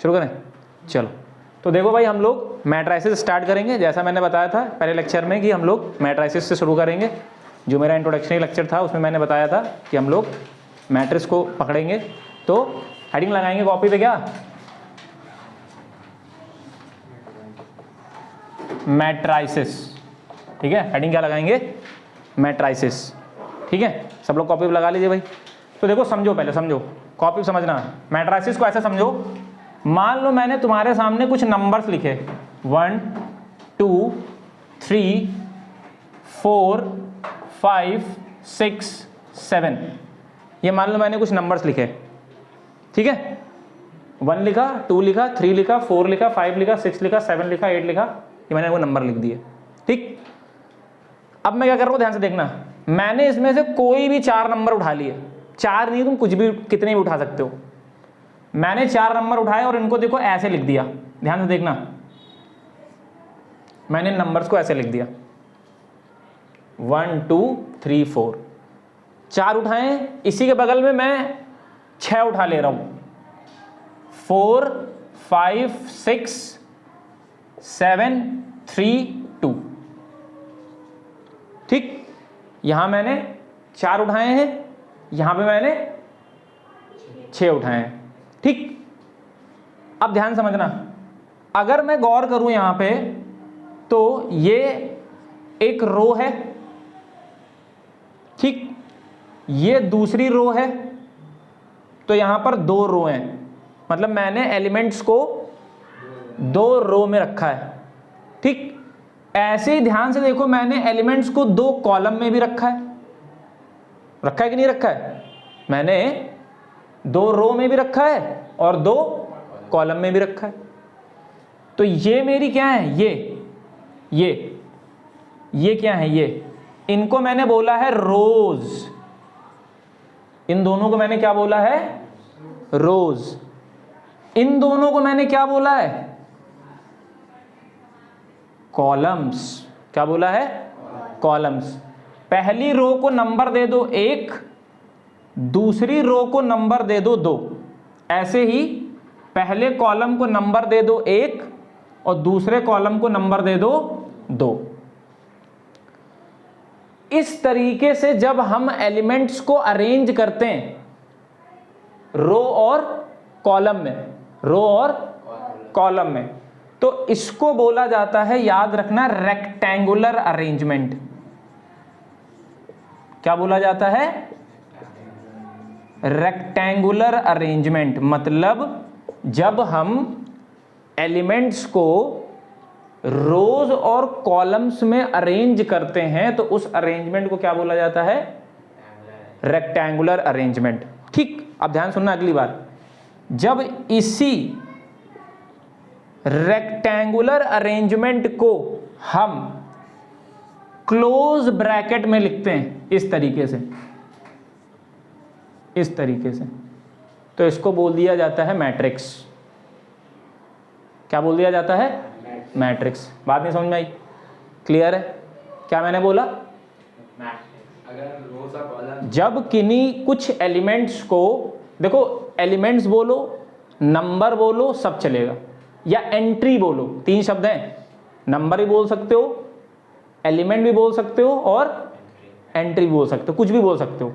शुरू करें? चलो, तो देखो भाई हम लोग मैट्राइसिस स्टार्ट करेंगे। जैसा मैंने बताया था पहले लेक्चर में कि हम लोग मैट्राइसिस से शुरू करेंगे। जो मेरा इंट्रोडक्शनरी लेक्चर था उसमें मैंने बताया था कि हम लोग मैट्रिक्स को पकड़ेंगे। तो हेडिंग लगाएंगे कॉपी पे, क्या? मैट्राइसिस। ठीक है, हेडिंग क्या लगाएंगे? मैट्राइसिस। ठीक है, सब लोग कॉपी पे लगा लीजिए भाई। तो देखो समझो, पहले समझो, कॉपी पे समझना। मैट्राइसिस को ऐसे समझो, मान लो मैंने तुम्हारे सामने कुछ नंबर्स लिखे 1 2 3 4 5 6 7। ये मान लो मैंने कुछ नंबर्स लिखे, ठीक है? 1 लिखा, 2 लिखा, 3 लिखा, 4 लिखा, 5 लिखा, 6 लिखा, 7 लिखा, 8 लिखा, ये मैंने वो नंबर लिख दिए। ठीक, अब मैं क्या कर रहा हूँ, ध्यान से देखना। मैंने इसमें से कोई भी 4 नंबर उठा लिए। 4 नहीं, तुम कुछ भी, कितने भी उठा सकते हो। मैंने 4 नंबर उठाए और इनको देखो ऐसे लिख दिया। ध्यान से देखना, मैंने नंबर्स को ऐसे लिख दिया 1 2 3 4। 4 उठाए, इसी के बगल में मैं 6 उठा ले रहा हूं 4 5 6 7 3 2। ठीक, यहां मैंने 4 उठाए हैं, यहां पे मैंने 6 उठाए हैं। ठीक, अब ध्यान समझना, अगर मैं गौर करूं यहां पे तो ये एक रो है, ठीक, ये दूसरी रो है, तो यहां पर 2 रो हैं। मतलब मैंने एलिमेंट्स को 2 रो में रखा है। ठीक, ऐसे ही ध्यान से देखो, मैंने एलिमेंट्स को 2 कॉलम में भी रखा है। रखा है कि नहीं रखा है? मैंने 2 रो में भी रखा है और 2 कॉलम में भी रखा है। तो ये मेरी क्या है? ये क्या है? ये, इनको मैंने बोला है रोज। इन दोनों को मैंने क्या बोला है? रोज। इन दोनों को मैंने क्या बोला है? कॉलम्स। क्या बोला है? कॉलम्स। पहली रो को नंबर दे दो 1, दूसरी रो को नंबर दे दो 2। ऐसे ही पहले कॉलम को नंबर दे दो 1 और दूसरे कॉलम को नंबर दे दो 2। इस तरीके से जब हम एलिमेंट्स को अरेंज करते हैं रो और कॉलम में, रो और कॉलम में, तो इसको बोला जाता है, याद रखना, रेक्टेंगुलर अरेंजमेंट। क्या बोला जाता है? Rectangular arrangement. मतलब जब हम एलिमेंट्स को रोज और कॉलम्स में अरेंज करते हैं तो उस अरेंजमेंट को क्या बोला जाता है? Rectangular arrangement. ठीक, अब ध्यान सुनना अगली बार। जब इसी रेक्टेंगुलर अरेंजमेंट को हम क्लोज ब्रैकेट में लिखते हैं इस तरीके से, इस तरीके से, तो इसको बोल दिया जाता है मैट्रिक्स। क्या बोल दिया जाता है? मैट्रिक्स। बात नहीं समझ में आई? क्लियर है? क्या मैंने बोला? जब किन्हीं कुछ एलिमेंट्स को, देखो एलिमेंट्स बोलो, नंबर बोलो, सब चलेगा, या एंट्री बोलो, 3 शब्द हैं। नंबर भी बोल सकते हो, एलिमेंट भी बोल सकते हो और एंट्री भी बोल सकते हो, कुछ भी बोल सकते हो,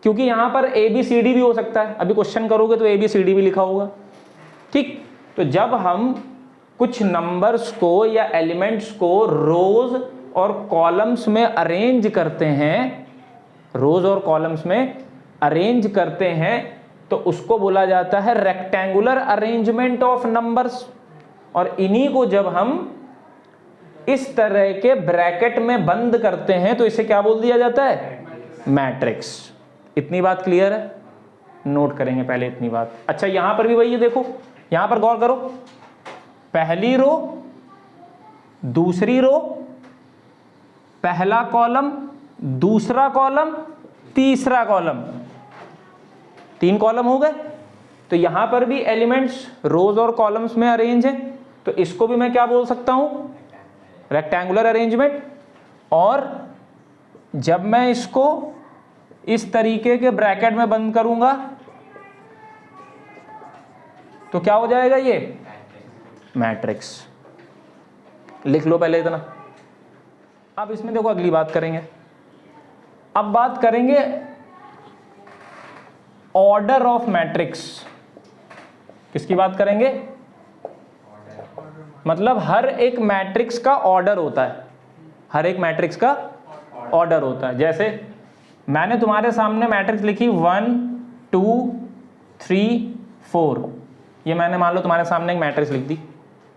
क्योंकि यहां पर ABCD भी हो सकता है। अभी क्वेश्चन करोगे तो ABCD भी लिखा होगा। ठीक, तो जब हम कुछ नंबर्स को या एलिमेंट्स को रोज और कॉलम्स में अरेंज करते हैं, रोज और कॉलम्स में अरेंज करते हैं, तो उसको बोला जाता है रेक्टेंगुलर अरेंजमेंट ऑफ नंबर्स। और इन्हीं को जब हम इस तरह के ब्रैकेट में बंद करते हैं तो इसे क्या बोल दिया जाता है? मैट्रिक्स। इतनी बात क्लियर है? नोट करेंगे पहले इतनी बात। अच्छा, यहां पर भी वही है, देखो यहां पर गौर करो, पहली रो, दूसरी रो, पहला कॉलम, दूसरा कॉलम, तीसरा कॉलम, 3 कॉलम हो गए। तो यहां पर भी एलिमेंट्स रोज और कॉलम्स में अरेंज है, तो इसको भी मैं क्या बोल सकता हूं? Rectangular arrangement. और जब मैं इसको इस तरीके के ब्रैकेट में बंद करूंगा तो क्या हो जाएगा ये मैट्रिक्स। लिख लो पहले इतना। अब इसमें देखो अगली बात करेंगे, अब बात करेंगे ऑर्डर ऑफ मैट्रिक्स। किसकी बात करेंगे? मतलब हर एक मैट्रिक्स का ऑर्डर होता है, हर एक मैट्रिक्स का ऑर्डर होता है। जैसे मैंने तुम्हारे सामने मैट्रिक्स लिखी 1 2 3 4, ये मैंने मान लो तुम्हारे सामने एक मैट्रिक्स लिख दी,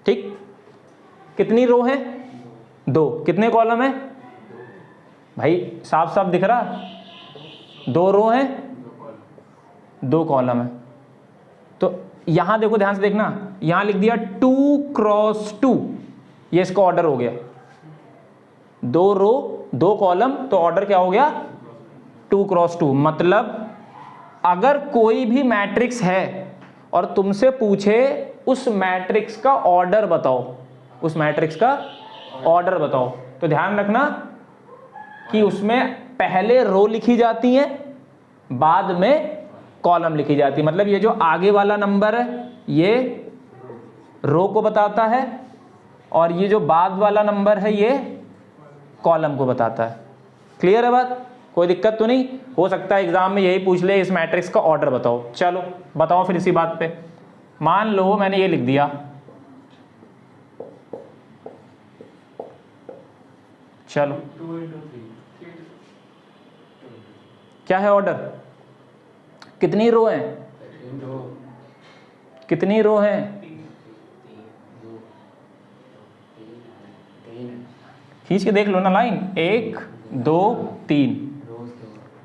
ठीक। कितनी रो है? 2। कितने कॉलम है भाई? साफ साफ दिख रहा, 2 रो है 2 कॉलम है। तो यहां देखो, ध्यान से देखना, यहां लिख दिया 2 क्रॉस 2, ये इसका ऑर्डर हो गया। 2 रो 2 कॉलम, तो ऑर्डर क्या हो गया? 2 क्रॉस 2। मतलब अगर कोई भी मैट्रिक्स है और तुमसे पूछे उस मैट्रिक्स का ऑर्डर बताओ, उस मैट्रिक्स का ऑर्डर बताओ, तो ध्यान रखना कि उसमें पहले रो लिखी जाती है, बाद में कॉलम लिखी जाती है। मतलब ये जो आगे वाला नंबर है ये रो को बताता है, और ये जो बाद वाला नंबर है ये कॉलम को बताता है। क्लियर है बात? कोई दिक्कत तो नहीं? हो सकता है एग्जाम में यही पूछ ले, इस मैट्रिक्स का ऑर्डर बताओ। चलो बताओ फिर इसी बात पे। मान लो मैंने ये लिख दिया, चलो क्या है ऑर्डर? कितनी रो हैं? कितनी रो हैं? खींच के देख लो ना लाइन, 1 2 3।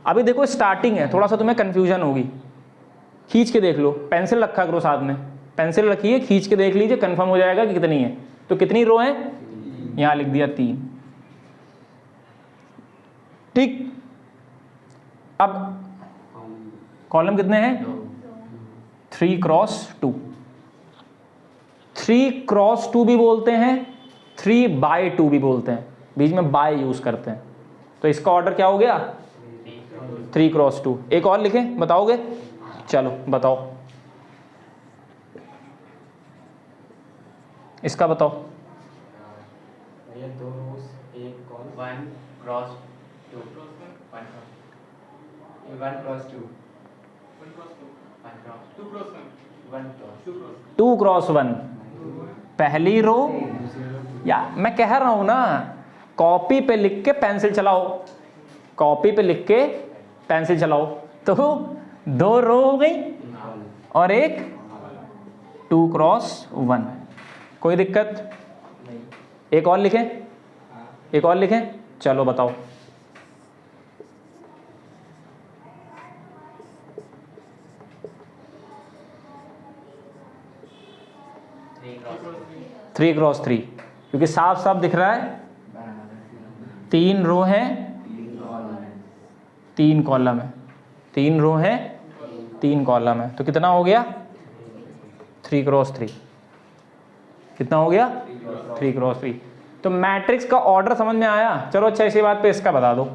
अभी देखो स्टार्टिंग है, थोड़ा सा तुम्हें कंफ्यूजन होगी, खींच के देख लो। पेंसिल रखा करो साथ में, पेंसिल रखिए, खींच के देख लीजिए, कंफर्म हो जाएगा कि कितनी है। तो कितनी रो है? यहां लिख दिया 3, ठीक। अब कॉलम कितने हैं? 3 क्रॉस 2। 3 क्रॉस 2 भी बोलते हैं, 3/2 भी बोलते हैं, बीच में बाय यूज करते हैं। तो इसका ऑर्डर क्या हो गया? 3 क्रॉस 2। एक और लिखें, बताओगे? चलो बताओ, इसका बताओ। ये 2 रोज, एक कॉलम, 1 क्रॉस 2, 1 क्रॉस 2, 2 क्रॉस 1 पहली रो। या मैं कह रहा हूं ना, कॉपी पे लिख के पेंसिल चलाओ, कॉपी पे लिख के पेंसिल चलाओ, तो 2 रो हो गई और एक 2 क्रॉस 1। कोई दिक्कत? एक और लिखें, एक और लिखें, चलो बताओ। थ्री क्रॉस 3, क्योंकि साफ साफ दिख रहा है 3 रो है 3 कॉलम है, 3 रो है 3 कॉलम है, तो कितना हो गया? 3 क्रॉस 3। कितना हो गया? 3 क्रॉस 3। तो मैट्रिक्स का ऑर्डर समझ में आया? चलो अच्छा, इसी बात पे इसका बता दो।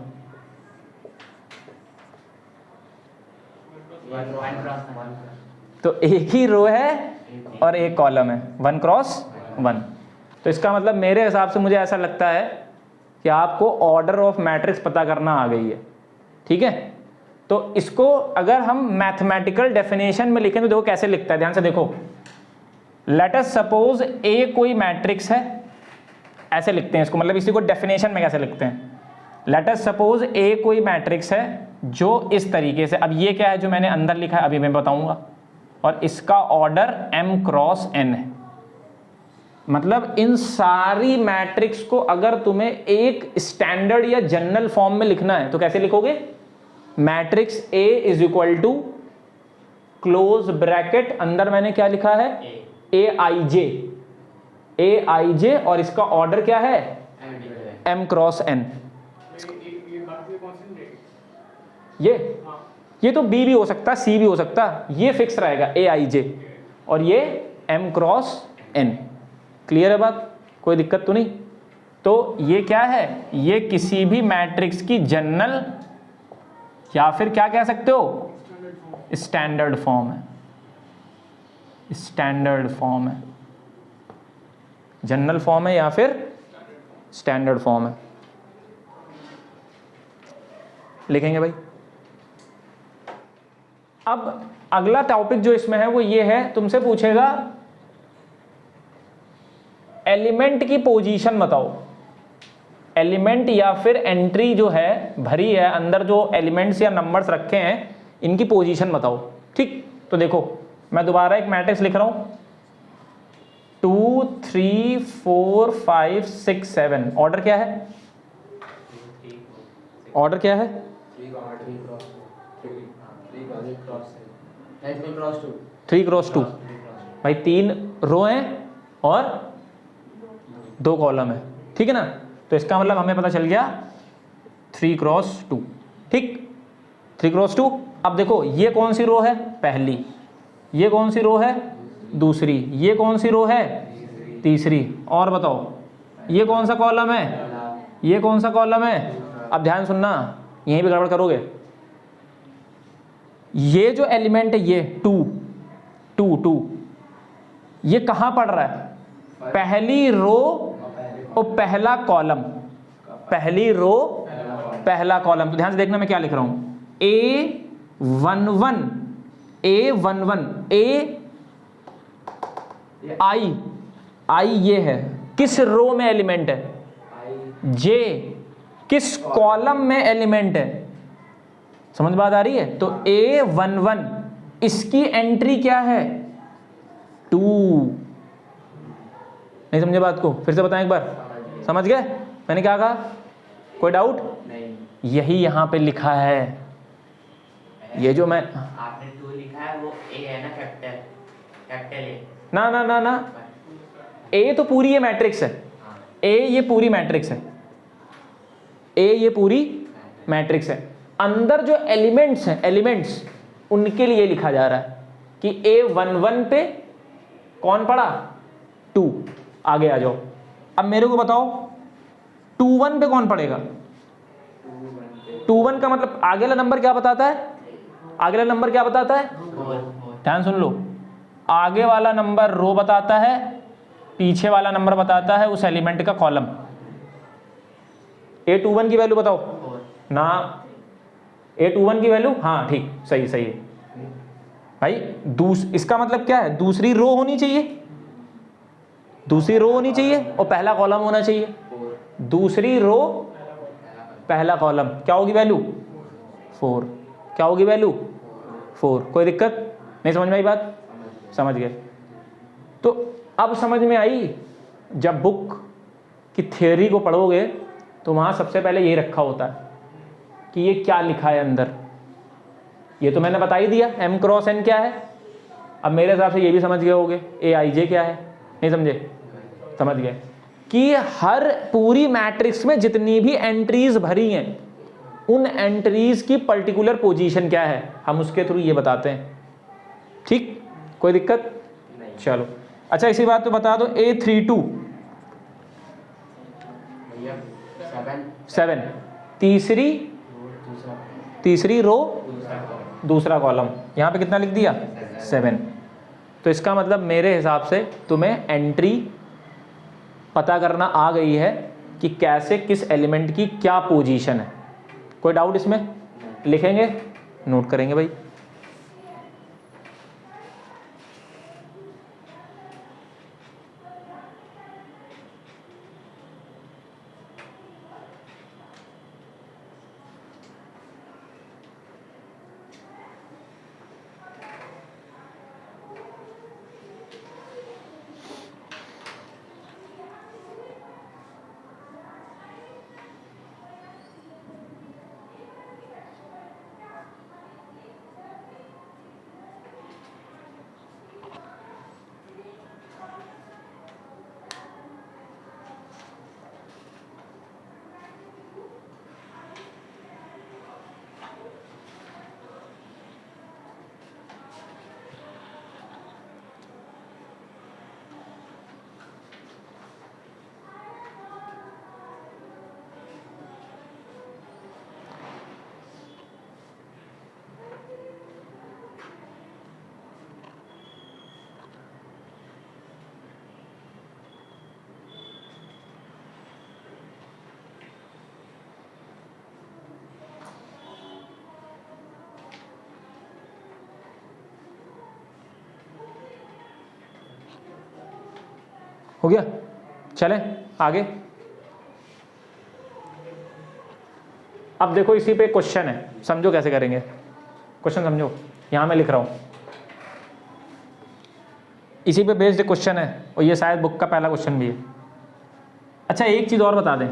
तो एक ही रो है और एक कॉलम है, 1 क्रॉस 1। तो इसका मतलब मेरे हिसाब से मुझे ऐसा लगता है कि आपको ऑर्डर ऑफ मैट्रिक्स पता करना आ गई है, ठीक है। तो इसको अगर हम मैथमेटिकल डेफिनेशन में लिखें तो देखो कैसे लिखता है, ध्यान से देखो। लेट अस सपोज ए कोई मैट्रिक्स है, ऐसे लिखते हैं इसको, मतलब इसी को डेफिनेशन में कैसे लिखते हैं। लेट अस सपोज ए कोई मैट्रिक्स है जो इस तरीके से, अब ये क्या है जो मैंने अंदर लिखा है अभी मैं बताऊंगा, और इसका ऑर्डर m क्रॉस n है। मतलब इन सारी मैट्रिक्स को अगर तुम्हें एक स्टैंडर्ड या जनरल फॉर्म में लिखना है तो कैसे लिखोगे? Matrix A is equal to close bracket, अंदर मैंने क्या लिखा है? Aij, और इसका ऑर्डर क्या है? m cross n। ये तो B भी हो सकता है, C भी हो सकता है, ये फिक्स रहेगा Aij, और ये m क्रॉस n। क्लियर है बात? कोई दिक्कत तो नहीं? तो ये क्या है? ये किसी भी मैट्रिक्स की जनरल या फिर क्या कह सकते हो? स्टैंडर्ड फॉर्म है। स्टैंडर्ड फॉर्म है, जनरल फॉर्म है या फिर स्टैंडर्ड फॉर्म है, लिखेंगे भाई। अब अगला टॉपिक जो इसमें है वो ये है, तुमसे पूछेगा एलिमेंट की पोजीशन बताओ। एलिमेंट या फिर एंट्री जो है भरी है, अंदर जो एलिमेंट्स या नंबर्स रखे हैं इनकी पोजीशन बताओ। ठीक, तो देखो मैं दोबारा एक मैट्रिक्स लिख रहा हूं, 2 3 4 5 6 7। ऑर्डर क्या है? ऑर्डर क्या है? 3 क्रॉस 2 भाई, 3 रो हैं और 2 कॉलम है, ठीक है ना। तो इसका मतलब हमें पता चल गया 3 क्रॉस 2। ठीक, 3 क्रॉस 2। अब देखो ये कौन सी रो है? पहली। ये कौन सी रो है? दूसरी। ये कौन सी रो है? तीसरी। और बताओ ये कौन सा कॉलम है? ये कौन सा कॉलम है? अब ध्यान सुनना, यहीं पे गड़बड़ करोगे। ये जो एलिमेंट है ये 2 ये कहां पड़ रहा है? पहली रो और पहला कॉलम। पहली रो पहला कॉलम। तो ध्यान से देखना मैं क्या लिख रहा हूं, A11 A आई ये है, किस रो में एलिमेंट है? J किस कॉलम में एलिमेंट है? समझ बात आ रही है? तो A11 इसकी एंट्री क्या है? 2। नहीं समझे बात को? फिर से बताएं एक बार, समझ गए मैंने क्या कहा? कोई डाउट नहीं? यही यहां पे लिखा है, ये जो मैं आपने 2 लिखा है वो ए है ना, कैपिटल ए। ना ना ना ना, ए तो पूरी ये मैट्रिक्स है, ए ये पूरी मैट्रिक्स है, ए ये पूरी मैट्रिक्स है। अंदर जो एलिमेंट्स हैं, एलिमेंट्स उनके लिए लिखा जा रहा है कि A11 पे कौन पड़ा? 2। आगे आ जाओ, अब मेरे को बताओ 21 पे कौन पड़ेगा? 21 का मतलब आगे वाला नंबर क्या बताता है? आगे वाला नंबर क्या बताता है? ध्यान सुन लो, आगे वाला नंबर रो बताता है, पीछे वाला नंबर बताता है उस एलिमेंट का कॉलम। A21 की वैल्यू बताओ ना, A21 की वैल्यू, हाँ ठीक, सही सही है भाई। इसका मतलब क्या है? दूसरी रो होनी चाहिए, दूसरी रो होनी चाहिए और पहला कॉलम होना चाहिए। दूसरी रो पहला कॉलम, क्या होगी वैल्यू? 4। क्या होगी वैल्यू? 4। कोई दिक्कत नहीं? समझ में आई बात? समझ गए। तो अब समझ में आई, जब बुक की थ्योरी को पढ़ोगे तो वहाँ सबसे पहले यही रखा होता है कि ये क्या लिखा है अंदर। ये तो मैंने बता ही दिया M क्रॉस N क्या है। अब मेरे हिसाब से ये भी समझ गए होगे AIJ क्या है। नहीं समझे? समझ गए कि हर पूरी मैट्रिक्स में जितनी भी एंट्रीज भरी हैं उन एंट्रीज की पर्टिकुलर पोजीशन क्या है, हम उसके थ्रू ये बताते हैं। ठीक, कोई दिक्कत? चलो अच्छा, इसी बात तो बता दो A32 7, तीसरी रो दूसरा कॉलम, यहाँ पे कितना लिख दिया? 7। तो इसका मतलब मेरे हिसाब से तुम्हें एंट्री पता करना आ गई है कि कैसे किस एलिमेंट की क्या पोजीशन है। कोई डाउट इसमें? लिखेंगे, नोट करेंगे भाई। हो गया, चलें आगे। अब देखो इसी पे क्वेश्चन है, समझो कैसे करेंगे क्वेश्चन, समझो। यहां मैं लिख रहा हूं, इसी पे बेस्ड क्वेश्चन है और ये शायद बुक का पहला क्वेश्चन भी है। अच्छा एक चीज और बता दें,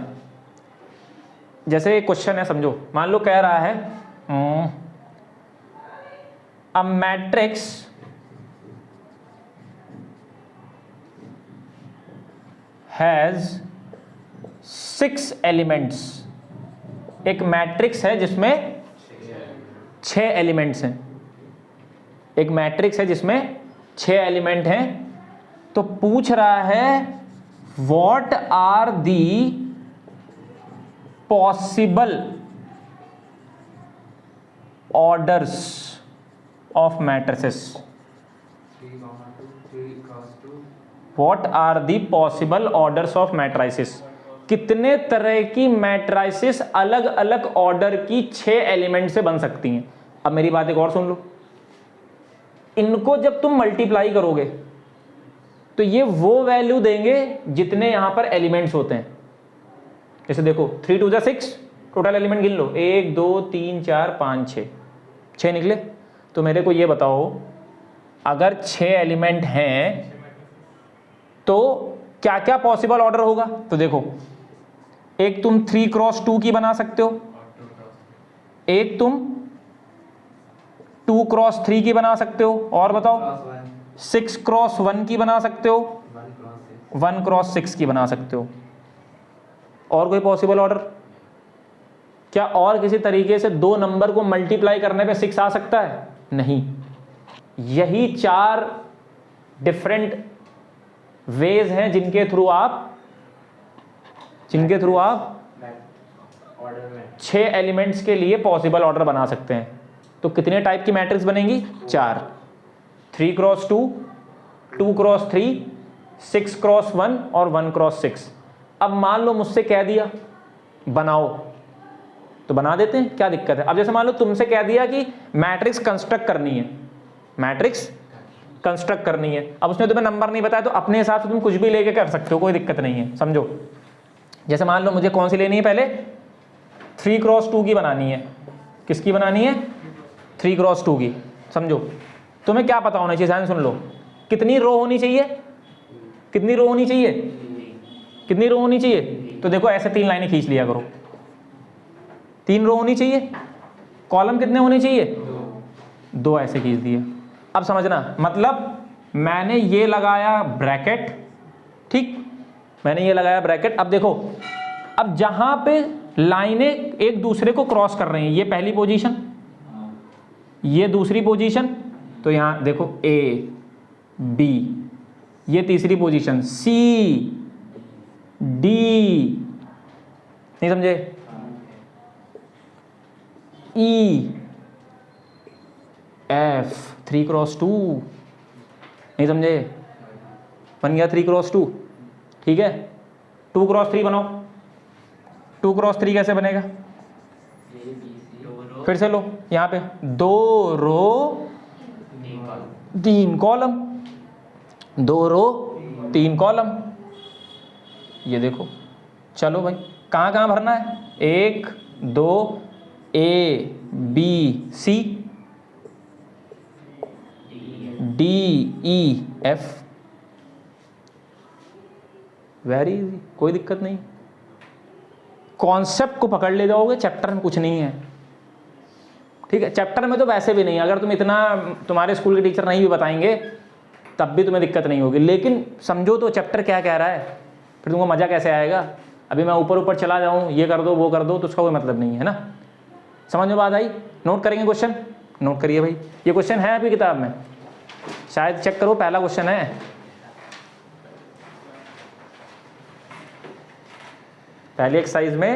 जैसे क्वेश्चन है समझो, मान लो कह रहा है अ मैट्रिक्स हैज 6 एलिमेंट्स। एक मैट्रिक्स है जिसमें 6 एलिमेंट्स हैं, एक मैट्रिक्स है जिसमें 6 एलिमेंट हैं। तो पूछ रहा है what are the possible orders of matrices. What are the possible orders of matrices, कितने तरह की मैट्रिसेस अलग अलग ऑर्डर की 6 एलिमेंट से बन सकती हैं। अब मेरी बात एक और सुन लो, इनको जब तुम मल्टीप्लाई करोगे तो ये वो वैल्यू देंगे जितने यहां पर एलिमेंट्स होते हैं। जैसे देखो 3 2 6, टोटल एलिमेंट गिन लो, 1 2 3 4 5 6, 6 निकले। तो मेरे को ये बताओ अगर 6 एलिमेंट हैं तो क्या क्या पॉसिबल ऑर्डर होगा। तो देखो एक तुम 3 क्रॉस 2 की बना सकते हो, एक तुम 2 क्रॉस 3 की बना सकते हो, और बताओ 6 क्रॉस 1 की बना सकते हो, 1 क्रॉस 6 की बना सकते हो। और कोई पॉसिबल ऑर्डर? क्या और किसी तरीके से 2 नंबर को मल्टीप्लाई करने पे 6 आ सकता है? नहीं। यही 4 डिफरेंट वेज हैं जिनके थ्रू आप 6 एलिमेंट्स के लिए पॉसिबल ऑर्डर बना सकते हैं। तो कितने टाइप की मैट्रिक्स बनेंगी? 4, 3 क्रॉस 2, 2 क्रॉस 3, 6 क्रॉस 1 और 1 क्रॉस 6। अब मान लो मुझसे कह दिया बनाओ, तो बना देते हैं, क्या दिक्कत है। अब जैसे मान लो तुमसे कह दिया कि मैट्रिक्स कंस्ट्रक्ट करनी है, मैट्रिक्स कंस्ट्रक्ट करनी है। अब उसने तुम्हें नंबर नहीं बताया तो अपने हिसाब से तुम कुछ भी लेके कर सकते हो, कोई दिक्कत नहीं है। समझो जैसे मान लो मुझे कौन सी लेनी है, पहले 3 क्रॉस 2 की बनानी है। किसकी बनानी है? 3 क्रॉस 2 की। समझो तुम्हें क्या पता होना चाहिए, ध्यान सुन लो। कितनी रो होनी चाहिए? कितनी रो होनी चाहिए? कितनी रो होनी चाहिए? तो देखो ऐसे 3 लाइनें खींच लिया करो, 3 रो होनी चाहिए। कॉलम कितने होने चाहिए? 2 ऐसे खींच दिए। अब समझना, मतलब मैंने ये लगाया ब्रैकेट, ठीक, मैंने ये लगाया ब्रैकेट। अब देखो, अब जहां पे लाइनें एक दूसरे को क्रॉस कर रही हैं, ये पहली पोजीशन, ये दूसरी पोजीशन, तो यहां देखो ए बी, ये तीसरी पोजीशन सी डी, नहीं समझे, ई एफ, 3 क्रॉस 2, नहीं समझे, बन गया 3 क्रॉस 2। ठीक है, 2 क्रॉस 3 बनाओ। 2 क्रॉस 3 कैसे बनेगा? फिर से लो, यहां पे 2 रो 3 कॉलम, 2 रो 3 कॉलम। ये देखो, चलो भाई कहां कहां भरना है? 1 2 A B C D E F, very easy, कोई दिक्कत नहीं। कॉन्सेप्ट को पकड़ ले जाओगे, चैप्टर में कुछ नहीं है। ठीक है, चैप्टर में तो वैसे भी नहीं, अगर तुम इतना, तुम्हारे स्कूल के टीचर नहीं भी बताएंगे तब भी तुम्हें दिक्कत नहीं होगी। लेकिन समझो तो चैप्टर क्या कह रहा है, फिर तुमको मजा कैसे आएगा। अभी मैं ऊपर ऊपर चला जाऊं, ये कर दो वो कर दो, तो उसका कोई मतलब नहीं है ना। समझ में बात आई? नोट करेंगे क्वेश्चन? नोट करिए भाई, ये क्वेश्चन है आपकी किताब में, शायद चेक करो, पहला क्वेश्चन है। पहली एक्सरसाइज में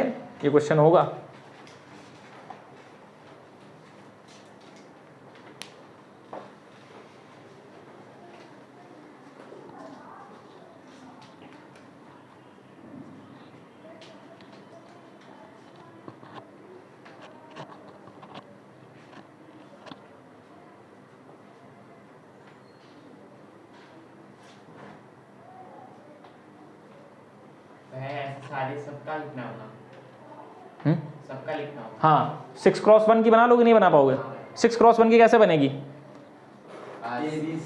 ये क्वेश्चन होगा। सारे सबका लिखना होगा, हम्म? सबका लिखना होगा। हाँ 6x1 की बना लोगे, नहीं बना पाओगे? 6x1 की कैसे बनेगी?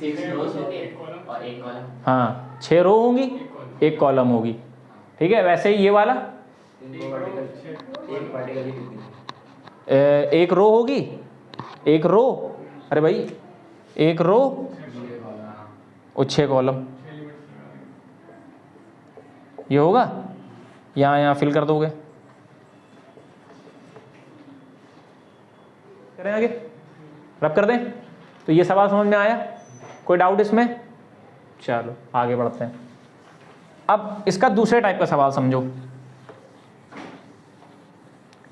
6 रोज हो गए और एक कॉलम। हाँ 6 रो होंगी, एक कॉलम होगी, ठीक है। वैसे ही ये वाला एक रो होगी, एक रो, अरे भाई एक रो और 6 कॉलम, ये होगा। यहाँ फिल कर दोगे। करें आगे, रब कर दें। तो ये सवाल समझ में आया? कोई डाउट इसमें? चलो आगे बढ़ते हैं। अब इसका दूसरे टाइप का सवाल समझो,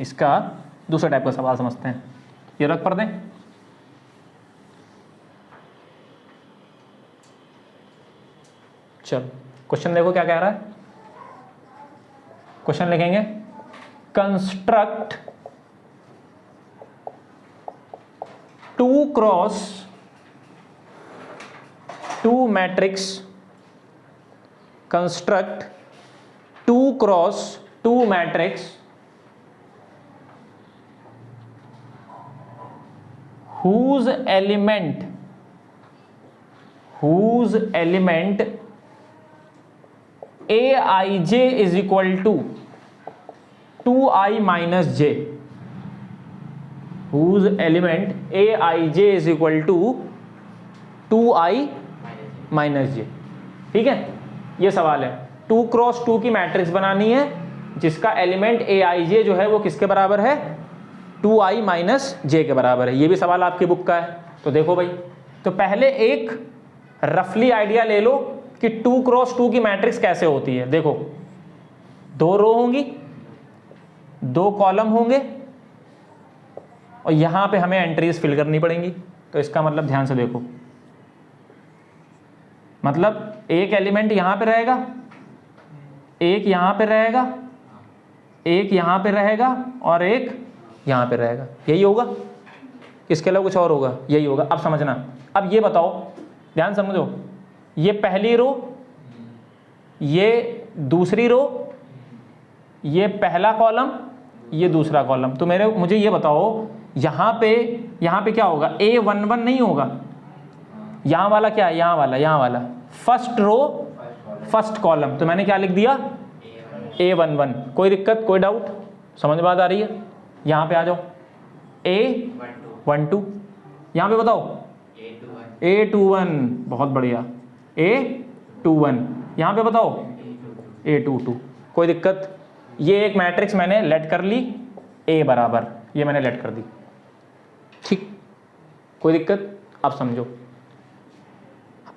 इसका दूसरे टाइप का सवाल समझते हैं। ये रख कर दें। चलो क्वेश्चन देखो क्या कह रहा है। क्वेश्चन लिखेंगे, construct 2x2 matrix, construct 2x2 matrix whose element aij is equal to 2i minus j, whose element aij is equal to 2i minus j। ठीक है, ये सवाल है। 2x2 की मैट्रिक्स बनानी है जिसका एलिमेंट aij जो है वो किसके बराबर है? 2i माइनस जे के बराबर है। ये भी सवाल आपकी बुक का है। तो देखो भाई, तो पहले एक रफली आइडिया ले लो कि 2x2 की मैट्रिक्स कैसे होती है। देखो 2 रो होंगी, 2 कॉलम होंगे और यहां पे हमें एंट्रीज फिल करनी पड़ेंगी। तो इसका मतलब ध्यान से देखो, मतलब एक एलिमेंट यहां पे रहेगा, एक यहां पे रहेगा, एक यहां पे रहेगा और एक यहां पे रहेगा। यही होगा, इसके अलावा कुछ और होगा? यही होगा। अब समझना, अब ये बताओ, ध्यान समझो, ये पहली रो, ये दूसरी रो, ये पहला कॉलम, ये दूसरा कॉलम। तो मुझे ये बताओ, यहां पे क्या होगा? A11 नहीं होगा, यहां वाला क्या है? यहां वाला फर्स्ट रो फर्स्ट कॉलम। तो मैंने क्या लिख दिया? A11। कोई दिक्कत, कोई डाउट? समझ बात आ रही है? यहां पे आ जाओ, A12, यहां पे बताओ A21, बहुत बढ़िया, A21, यहां पे बताओ A22। कोई दिक्कत? ये एक मैट्रिक्स मैंने लेट कर ली A बराबर, ये मैंने लेट कर दी, ठीक, कोई दिक्कत? अब समझो,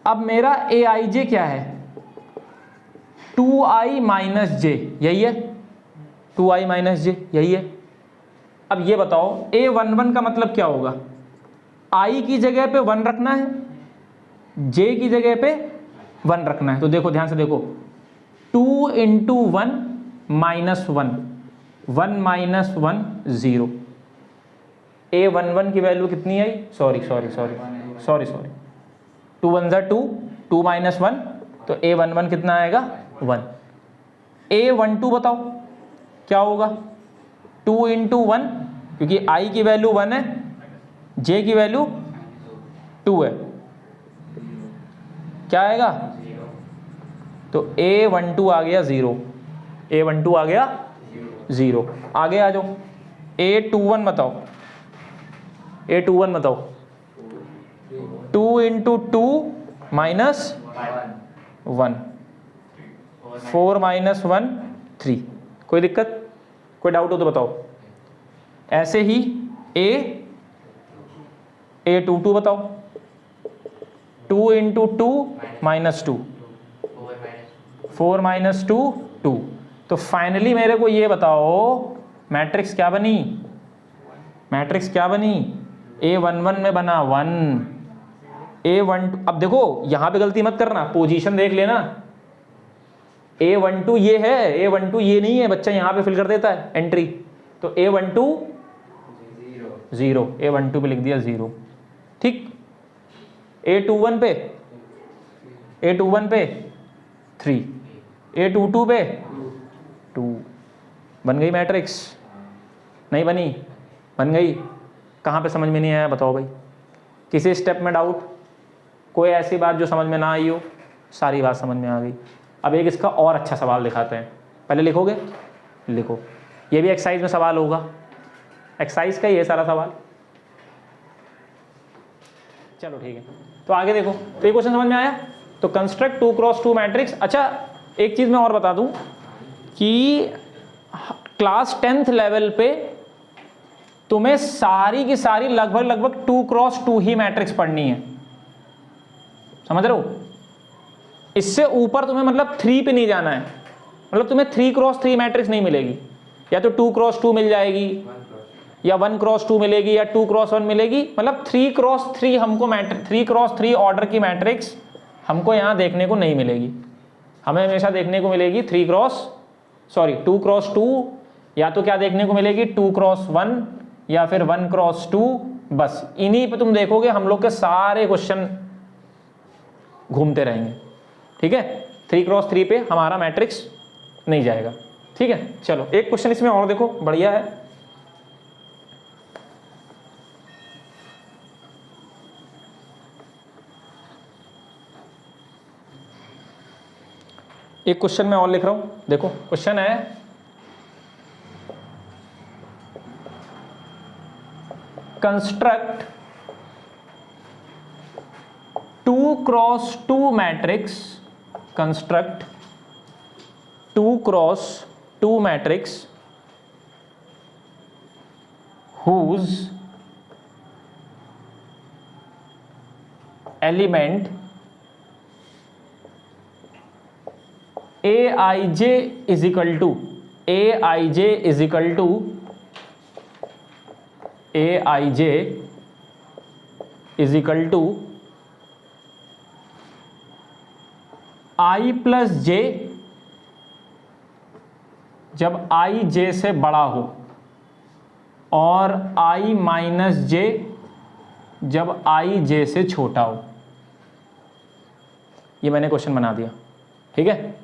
अब मेरा aij क्या है? 2i माइनस जे, यही है, 2i माइनस जे, यही है। अब ये बताओ, A11 का मतलब क्या होगा? i की जगह पे 1 रखना है, j की जगह पे 1 रखना है। तो देखो ध्यान से देखो, 2 इंटू 1 माइनस 1, 1 माइनस 1 0। A11 की वैल्यू कितनी आई? सॉरी 2 1 ज़ा 2, 2 माइनस 1, तो A11 कितना आएगा? 1। A12 बताओ क्या होगा? 2 इंटू 1, क्योंकि i की वैल्यू 1 है, j की वैल्यू 2 है, क्या आएगा? तो A12 आ गया 0, A12 आ गया 0। आगे आ जाओ, A21 बताओ, A21 बताओ। 2 इंटू 2 माइनस 1, 4 माइनस 1 3। कोई दिक्कत, कोई डाउट हो तो बताओ। ऐसे ही A22 बताओ, 2 इंटू 2 माइनस 2, 4 माइनस 2 2। तो फाइनली मेरे को ये बताओ, मैट्रिक्स क्या बनी? मैट्रिक्स क्या बनी? A11 में बना 1, A12। अब देखो यहां पे गलती मत करना, पोजीशन देख लेना। A12 ये है, A12 ये नहीं है, बच्चा यहां पे फिल कर देता है एंट्री। तो A12 0, A12 पे लिख दिया 0, ठीक। A21 पे 3, A22 पे 2, बन गई मैट्रिक्स? नहीं बनी? बन गई। कहाँ पे समझ में नहीं आया बताओ भाई? किसी स्टेप में डाउट? कोई ऐसी बात जो समझ में ना आई हो? सारी बात समझ में आ गई। अब एक इसका और अच्छा सवाल दिखाते हैं। पहले लिखोगे? लिखो। ये भी एक्सरसाइज में सवाल होगा, एक्सरसाइज का ही है सारा सवाल। चलो ठीक है, तो आगे देखो। तो ये क्वेश्चन समझ में आया? तो कंस्ट्रक्ट 2x2 मैट्रिक्स। अच्छा एक चीज़ मैं और बता दूं कि क्लास 10th लेवल पे तुम्हें सारी की सारी लगभग 2x2 ही मैट्रिक्स पढ़नी है, समझ रहे हो? इससे ऊपर तुम्हें मतलब 3 पे नहीं जाना है। मतलब तुम्हें 3x3 मैट्रिक्स नहीं मिलेगी, या तो 2x2 मिल जाएगी, या 1x2 मिलेगी, या 2x1 मिलेगी। मतलब 3x3 हमको 3x3 ऑर्डर की मैट्रिक्स हमको यहाँ देखने को नहीं मिलेगी। हमें हमेशा देखने को मिलेगी 2x2, या तो क्या देखने को मिलेगी 2x1 या फिर 1x2। बस इन्हीं पे तुम देखोगे हम लोग के सारे क्वेश्चन घूमते रहेंगे, ठीक है? 3x3 पे हमारा मैट्रिक्स नहीं जाएगा, ठीक है? चलो एक क्वेश्चन इसमें और देखो, बढ़िया है। एक क्वेश्चन मैं और लिख रहा हूं, देखो क्वेश्चन है construct 2x2 matrix, construct 2x2 matrix whose element Aij is equal to Aij is equal to Aij is equal to I plus j जब I j से बड़ा हो, और I माइनस j जब I j से छोटा हो। ये मैंने क्वेश्चन बना दिया, ठीक है?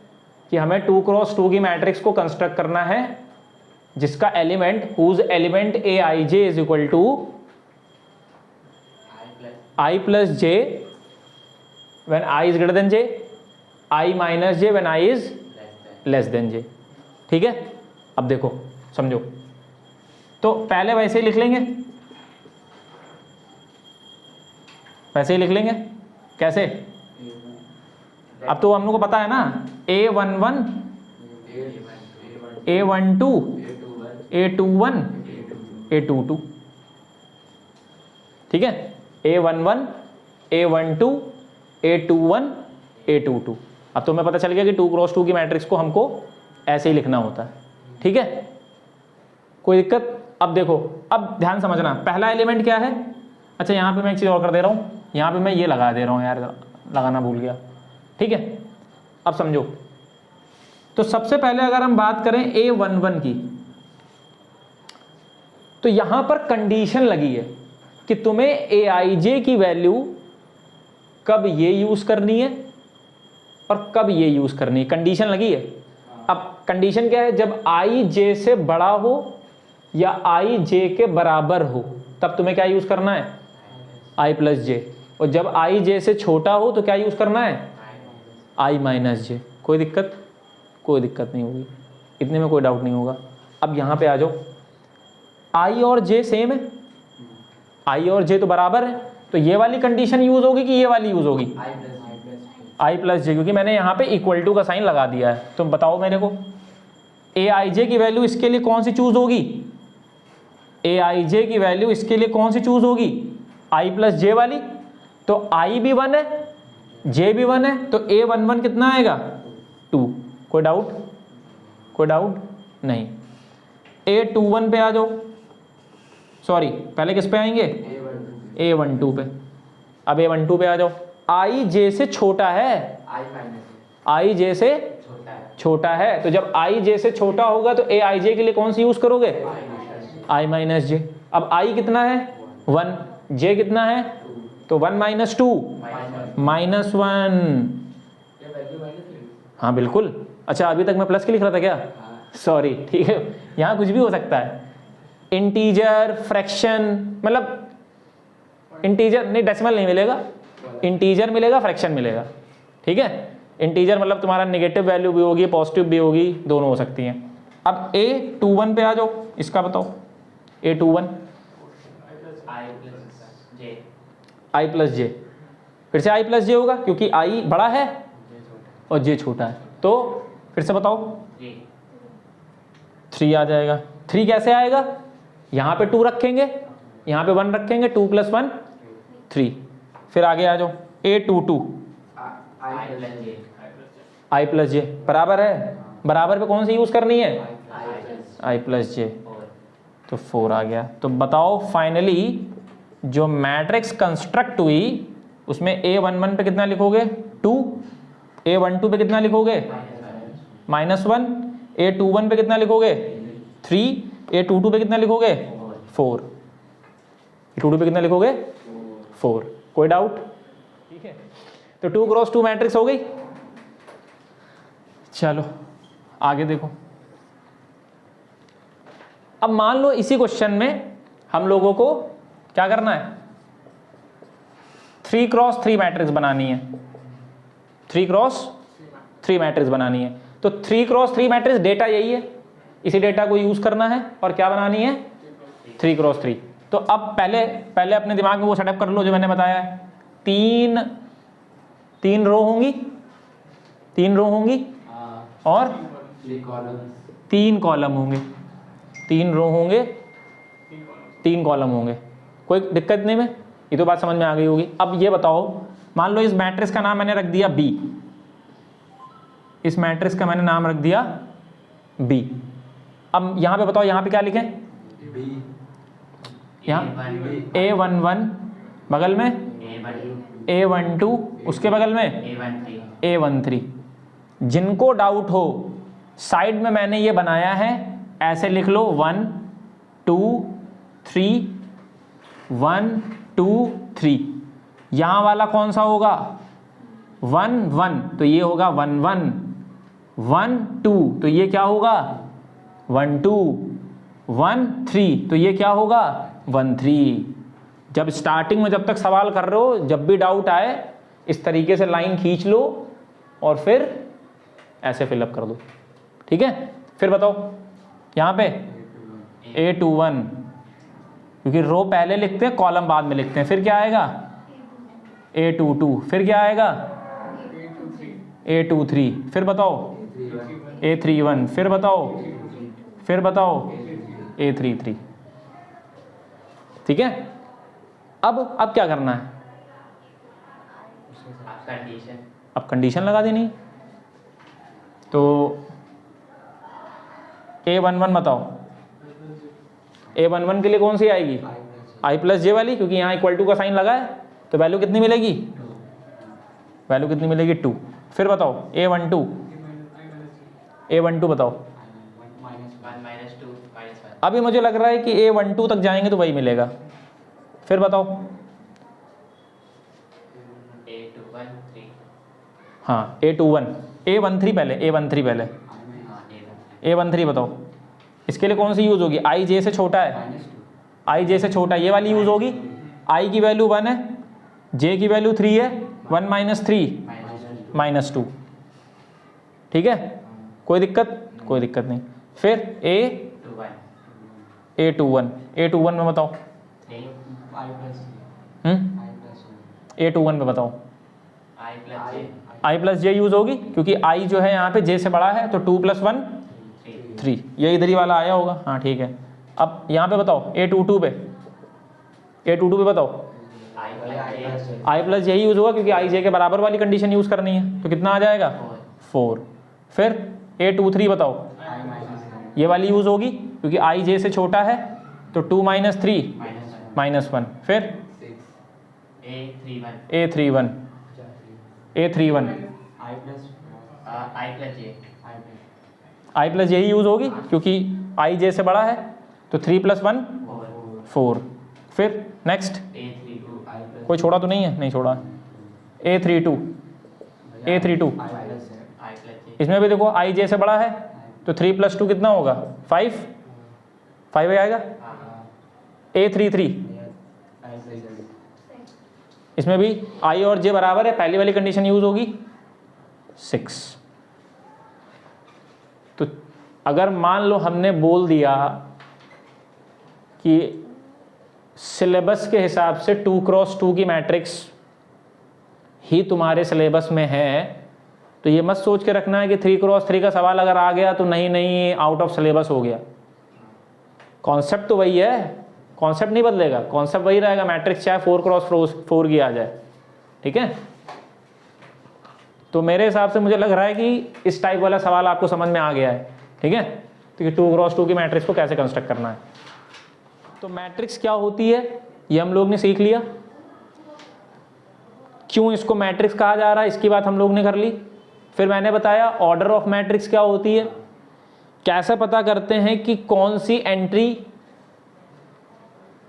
कि हमें 2x2 की मैट्रिक्स को कंस्ट्रक्ट करना है जिसका element whose element Aij is equal to I plus j when I is greater than j, I minus j when I is less than j, ठीक है? अब देखो समझो, तो पहले वैसे ही लिख लेंगे, वैसे ही लिख लेंगे। कैसे? अब तो हम लोग को पता है ना, A11 A12 A21 A22, ठीक है? A11 A12 A21 A22। अब तो हमें पता चल गया कि 2x2 की मैट्रिक्स को हमको ऐसे ही लिखना होता है, ठीक है? कोई दिक्कत? अब देखो, अब ध्यान समझना, पहला एलिमेंट क्या है? अच्छा यहाँ पे मैं एक चीज़ और कर दे रहा हूँ, यहाँ पे मैं ये लगा दे रहा हूँ यार, लगाना भूल गया, ठीक है? अब समझो, तो सबसे पहले अगर हम बात करें A11 की, तो यहां पर कंडीशन लगी है कि तुम्हें Aij की वैल्यू कब ये यूज करनी है और कब ये यूज करनी है, कंडीशन लगी है। अब कंडीशन क्या है? जब I j से बड़ा हो या I j के बराबर हो तब तुम्हें क्या यूज करना है? I plus j। और जब I j से छोटा हो तो क्या यूज करना है? I minus j। कोई दिक्कत? कोई दिक्कत नहीं होगी, इतने में कोई डाउट नहीं होगा। अब यहाँ पे आ जाओ, I और j सेम है, I और j तो बराबर है, तो ये वाली कंडीशन यूज होगी कि ये वाली यूज होगी? I प्लस j, क्योंकि मैंने यहाँ पे इक्वल टू का साइन लगा दिया है। तुम बताओ मेरे को, Aij की वैल्यू इसके लिए कौन सी चूज होगी? Aij की वैल्यू इसके लिए कौन सी चूज होगी? I प्लस j वाली। तो I भी 1 है, j भी 1 है, तो A11 कितना आएगा? 2। कोई डाउट? कोई डाउट नहीं। A21 पे आ जाओ, सॉरी पहले किस पे आएंगे? A12 पे। अब A12 पे आ जाओ, I j से छोटा है, I j से छोटा है, तो जब I j से छोटा होगा तो Aij के लिए कौन सी यूज करोगे? I minus j। अब I कितना है? 1, j कितना है? तो 1 माइनस 2 -1। हाँ बिल्कुल। अच्छा अभी तक मैं प्लस के लिख रहा था क्या? सॉरी, ठीक है, यहाँ कुछ भी हो सकता है, इंटीजर, फ्रैक्शन, मतलब इंटीजर नहीं, डेसिमल नहीं मिलेगा, इंटीजर मिलेगा, फ्रैक्शन मिलेगा, ठीक है। इंटीजर मतलब तुम्हारा नेगेटिव वैल्यू भी होगी, पॉजिटिव भी होगी, दोनों हो सकती हैं। अब A21 पे आ जाओ, इसका बताओ A21 I प्लस जे, फिर से I प्लस जे होगा क्योंकि I बड़ा है और J छोटा है, तो फिर से बताओ 3 आ जाएगा। 3 कैसे आएगा, यहाँ पे 2 रखेंगे, यहाँ पे 1 रखेंगे, 2 + 1 3। फिर आगे आ जाओ A22 I प्लस जे बराबर है, बराबर पे कौन सी यूज करनी है, I प्लस जे, तो 4 आ गया। तो बताओ फाइनली जो मैट्रिक्स कंस्ट्रक्ट हुई उसमें A11 पे कितना लिखोगे 2, A12 पे कितना लिखोगे -1, A21 पे कितना लिखोगे 3, A22 पे कितना लिखोगे 4, A22 पे कितना लिखोगे 4। कोई डाउट, ठीक है। तो 2 क्रॉस 2 मैट्रिक्स हो गई। चलो आगे देखो। अब मान लो इसी क्वेश्चन में हम लोगों को क्या करना है, 3 क्रॉस 3 मैट्रिक्स बनानी है, 3 क्रॉस 3 मैट्रिक्स बनानी है। तो 3 क्रॉस 3 मैट्रिक्स डेटा यही है, इसी डेटा को यूज करना है और क्या बनानी है 3 क्रॉस 3। तो अब पहले अपने दिमाग में वो सेटअप कर लो जो मैंने बताया है। 3 रो होंगी, 3 रो होंगी और 3 कॉलम होंगे, 3 रो होंगे, 3 कॉलम होंगे। कोई दिक्कत नहीं में, ये तो बात समझ में आ गई होगी। अब ये बताओ, मान लो इस मैट्रिक्स का नाम मैंने रख दिया B, इस मैट्रिक्स का मैंने नाम रख दिया B। अब यहाँ पे बताओ, यहाँ पे क्या लिखें, यहाँ A11 बगल में A12, उसके बगल में A13। जिनको डाउट हो साइड में मैंने ये बनाया है, ऐसे लिख लो 1 2 3 1 2 3। यहाँ वाला कौन सा होगा 1 1, तो ये होगा 1 1 1 2, तो ये क्या होगा 1 2 1 3, तो ये क्या होगा 1 3। जब स्टार्टिंग में जब तक सवाल कर रहे हो, जब भी डाउट आए इस तरीके से लाइन खींच लो और फिर ऐसे फिलअप कर दो, ठीक है। फिर बताओ यहाँ पे A21, क्योंकि रो पहले लिखते हैं कॉलम बाद में लिखते हैं। फिर क्या आएगा A22, फिर क्या आएगा A23, फिर बताओ A31, फिर बताओ A33, ठीक है। अब क्या करना है, अब कंडीशन लगा देनी। तो A11 बताओ, A11 के लिए कौन सी आएगी I प्लस जे वाली, क्योंकि यहाँ इक्वल टू का साइन लगा है, तो वैल्यू कितनी मिलेगी, वैल्यू कितनी मिलेगी 2। फिर बताओ A12 बताओ। अभी मुझे लग रहा है कि A12 तक जाएंगे तो वही मिलेगा। फिर बताओ हाँ A21, A13 पहले, A13 बताओ। इसके लिए कौन सी यूज होगी, I J से छोटा है, I J से छोटा, ये वाली यूज होगी। I की वैल्यू 1 है, J की वैल्यू 3 है, 1 - 3 -2, ठीक है। कोई दिक्कत नहीं। फिर A21 में बताओ, A21 में बताओ। I प्लस जे यूज होगी, क्योंकि I जो है यहाँ पे J से बड़ा है, तो 2 + 1 3, ये इधर ही वाला आया होगा, हाँ ठीक है। अब यहाँ पे बताओ A22 पे बताओ, I प्लस जे यूज होगा, क्योंकि I J के बराबर वाली कंडीशन यूज करनी है, तो कितना आ जाएगा 4। फिर A23 बताओ, ये वाली यूज होगी, क्योंकि I J से छोटा है, तो 2 - 3 -1। फिर A31 I plus J he use होगी, क्योंकि I J से बड़ा है, तो 3 + 1 4। फिर नेक्स्ट कोई छोड़ा तो नहीं है, नहीं छोड़ा। A32 इसमें भी देखो I J से बड़ा है, तो 3 + 2 कितना होगा 5 आएगा। A33 इसमें भी I और J बराबर है, पहली वाली कंडीशन यूज होगी 6। तो अगर मान लो हमने बोल दिया कि सिलेबस के हिसाब से 2 × 2 की मैट्रिक्स ही तुम्हारे सिलेबस में है, तो ये मत सोच के रखना है कि 3 × 3 का सवाल अगर आ गया तो नहीं आउट ऑफ सिलेबस हो गया। कॉन्सेप्ट तो वही है, कॉन्सेप्ट नहीं बदलेगा, कॉन्सेप्ट वही रहेगा, मैट्रिक्स चाहे 4 × 4 की आ जाए। ठीक है, तो मेरे हिसाब से मुझे लग रहा है कि इस टाइप वाला सवाल आपको समझ में आ गया है। ठीक है, तो ये 2 × 2 की मैट्रिक्स को कैसे कंस्ट्रक्ट करना है। तो मैट्रिक्स क्या होती है ये हम लोग ने सीख लिया, क्यों इसको मैट्रिक्स कहा जा रहा है इसकी बात हम लोग ने कर ली। फिर मैंने बताया ऑर्डर ऑफ मैट्रिक्स क्या होती है, कैसे पता करते हैं कि कौन सी एंट्री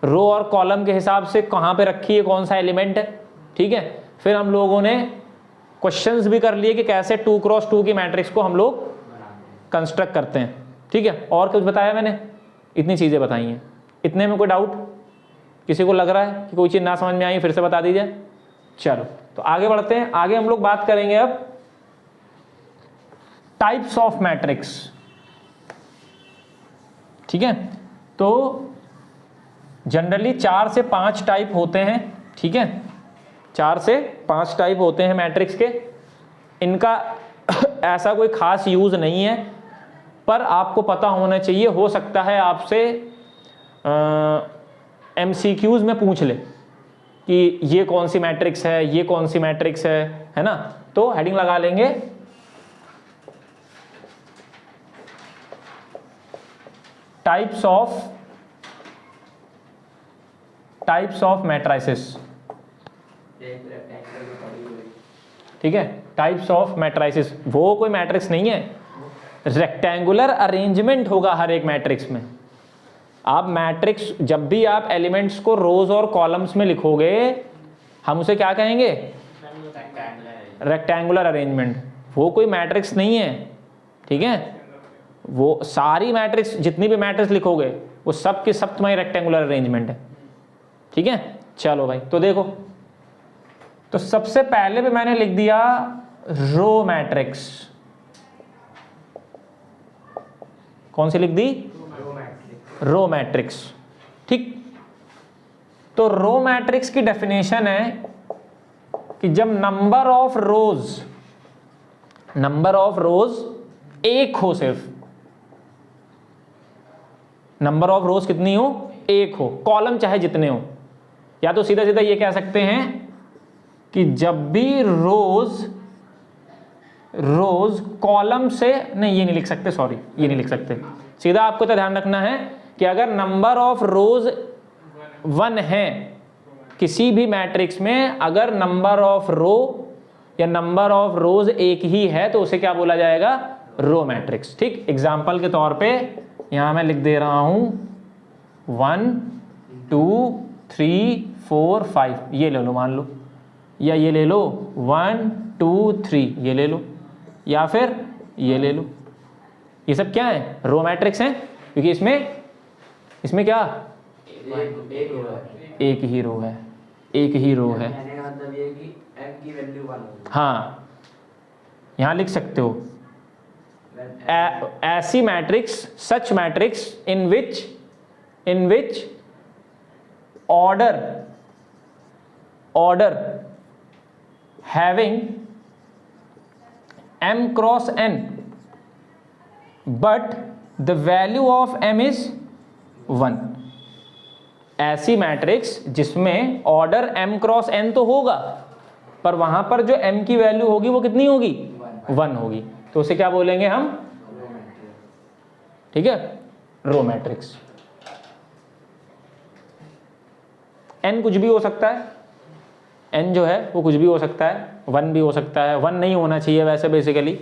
रो और कॉलम के हिसाब से कहाँ पे रखी है, कौन सा एलिमेंट है। ठीक है, फिर हम लोगों ने क्वेश्चंस भी कर लिए कि कैसे 2 × 2 की मैट्रिक्स को हम लोग कंस्ट्रक्ट करते हैं। ठीक है, और कुछ बताया मैंने, इतनी चीज़ें बताई हैं। इतने में कोई डाउट किसी को लग रहा है कि कोई चीज़ ना समझ में आई, फिर से बता दीजिए। चलो तो आगे बढ़ते हैं। आगे हम लोग बात करेंगे अब टाइप्स ऑफ मैट्रिक्स। ठीक है, तो जनरली 4 से 5 टाइप होते हैं। ठीक है, 4 से 5 टाइप होते हैं मैट्रिक्स के। इनका ऐसा कोई खास यूज नहीं है, पर आपको पता होना चाहिए। हो सकता है आपसे MCQs में पूछ ले कि ये कौन सी मैट्रिक्स है, ये कौन सी मैट्रिक्स है ना। तो हेडिंग लगा लेंगे टाइप्स ऑफ मैट्रिसेस। ठीक है, टाइप्स ऑफ मैट्रिसेस, वो कोई मैट्रिक्स नहीं है, रेक्टेंगुलर अरेंजमेंट होगा हर एक मैट्रिक्स में। आप मैट्रिक्स जब भी आप एलिमेंट्स को रोज और कॉलम्स में लिखोगे, हम उसे क्या कहेंगे, रेक्टेंगुलर अरेंजमेंट। वो कोई मैट्रिक्स नहीं है। ठीक है, वो सारी मैट्रिक्स, जितनी भी मैट्रिक्स लिखोगे वो सब की सब तुम्हारी रेक्टेंगुलर अरेंजमेंट है। ठीक है, चलो भाई, तो देखो, तो सबसे पहले भी मैंने लिख दिया रो मैट्रिक्स। कौन सी लिख दी, रो मैट्रिक्स। ठीक, तो रो मैट्रिक्स की डेफिनेशन है कि जब नंबर ऑफ रोज एक हो, सिर्फ नंबर ऑफ रोज कितनी हो, एक हो, कॉलम चाहे जितने हो। या तो सीधा सीधा ये कह सकते हैं कि जब भी रोज कॉलम से, नहीं ये नहीं लिख सकते, सॉरी ये नहीं लिख सकते। सीधा आपको तो ध्यान रखना है कि अगर नंबर ऑफ रोज 1 है किसी भी मैट्रिक्स में, अगर नंबर ऑफ रो या नंबर ऑफ रोज एक ही है तो उसे क्या बोला जाएगा, रो मैट्रिक्स। ठीक, एग्जाम्पल के तौर पे यहां मैं लिख दे रहा हूं 1 2 3 4 5, ये ले लो मान लो, या ये ले लो 1 2 3, ये ले लो, या फिर ये ले लो। ये सब क्या है, रो मैट्रिक्स हैं, क्योंकि इसमें क्या, एक ही रो है, एक ही रो है। मतलब ये कि m की वैल्यू 1 होगी। हाँ, यहां लिख सकते हो ऐसी matrix, such matrix in which order having m cross n but the value of m is 1। ऐसी मैट्रिक्स जिसमें ऑर्डर m क्रॉस n तो होगा, पर वहां पर जो m की वैल्यू होगी वो कितनी होगी, 1 होगी, तो उसे क्या बोलेंगे हम, ठीक है, रो मैट्रिक्स। n कुछ भी हो सकता है, n जो है वो कुछ भी हो सकता है, 1 भी हो सकता है, 1 नहीं होना चाहिए वैसे बेसिकली।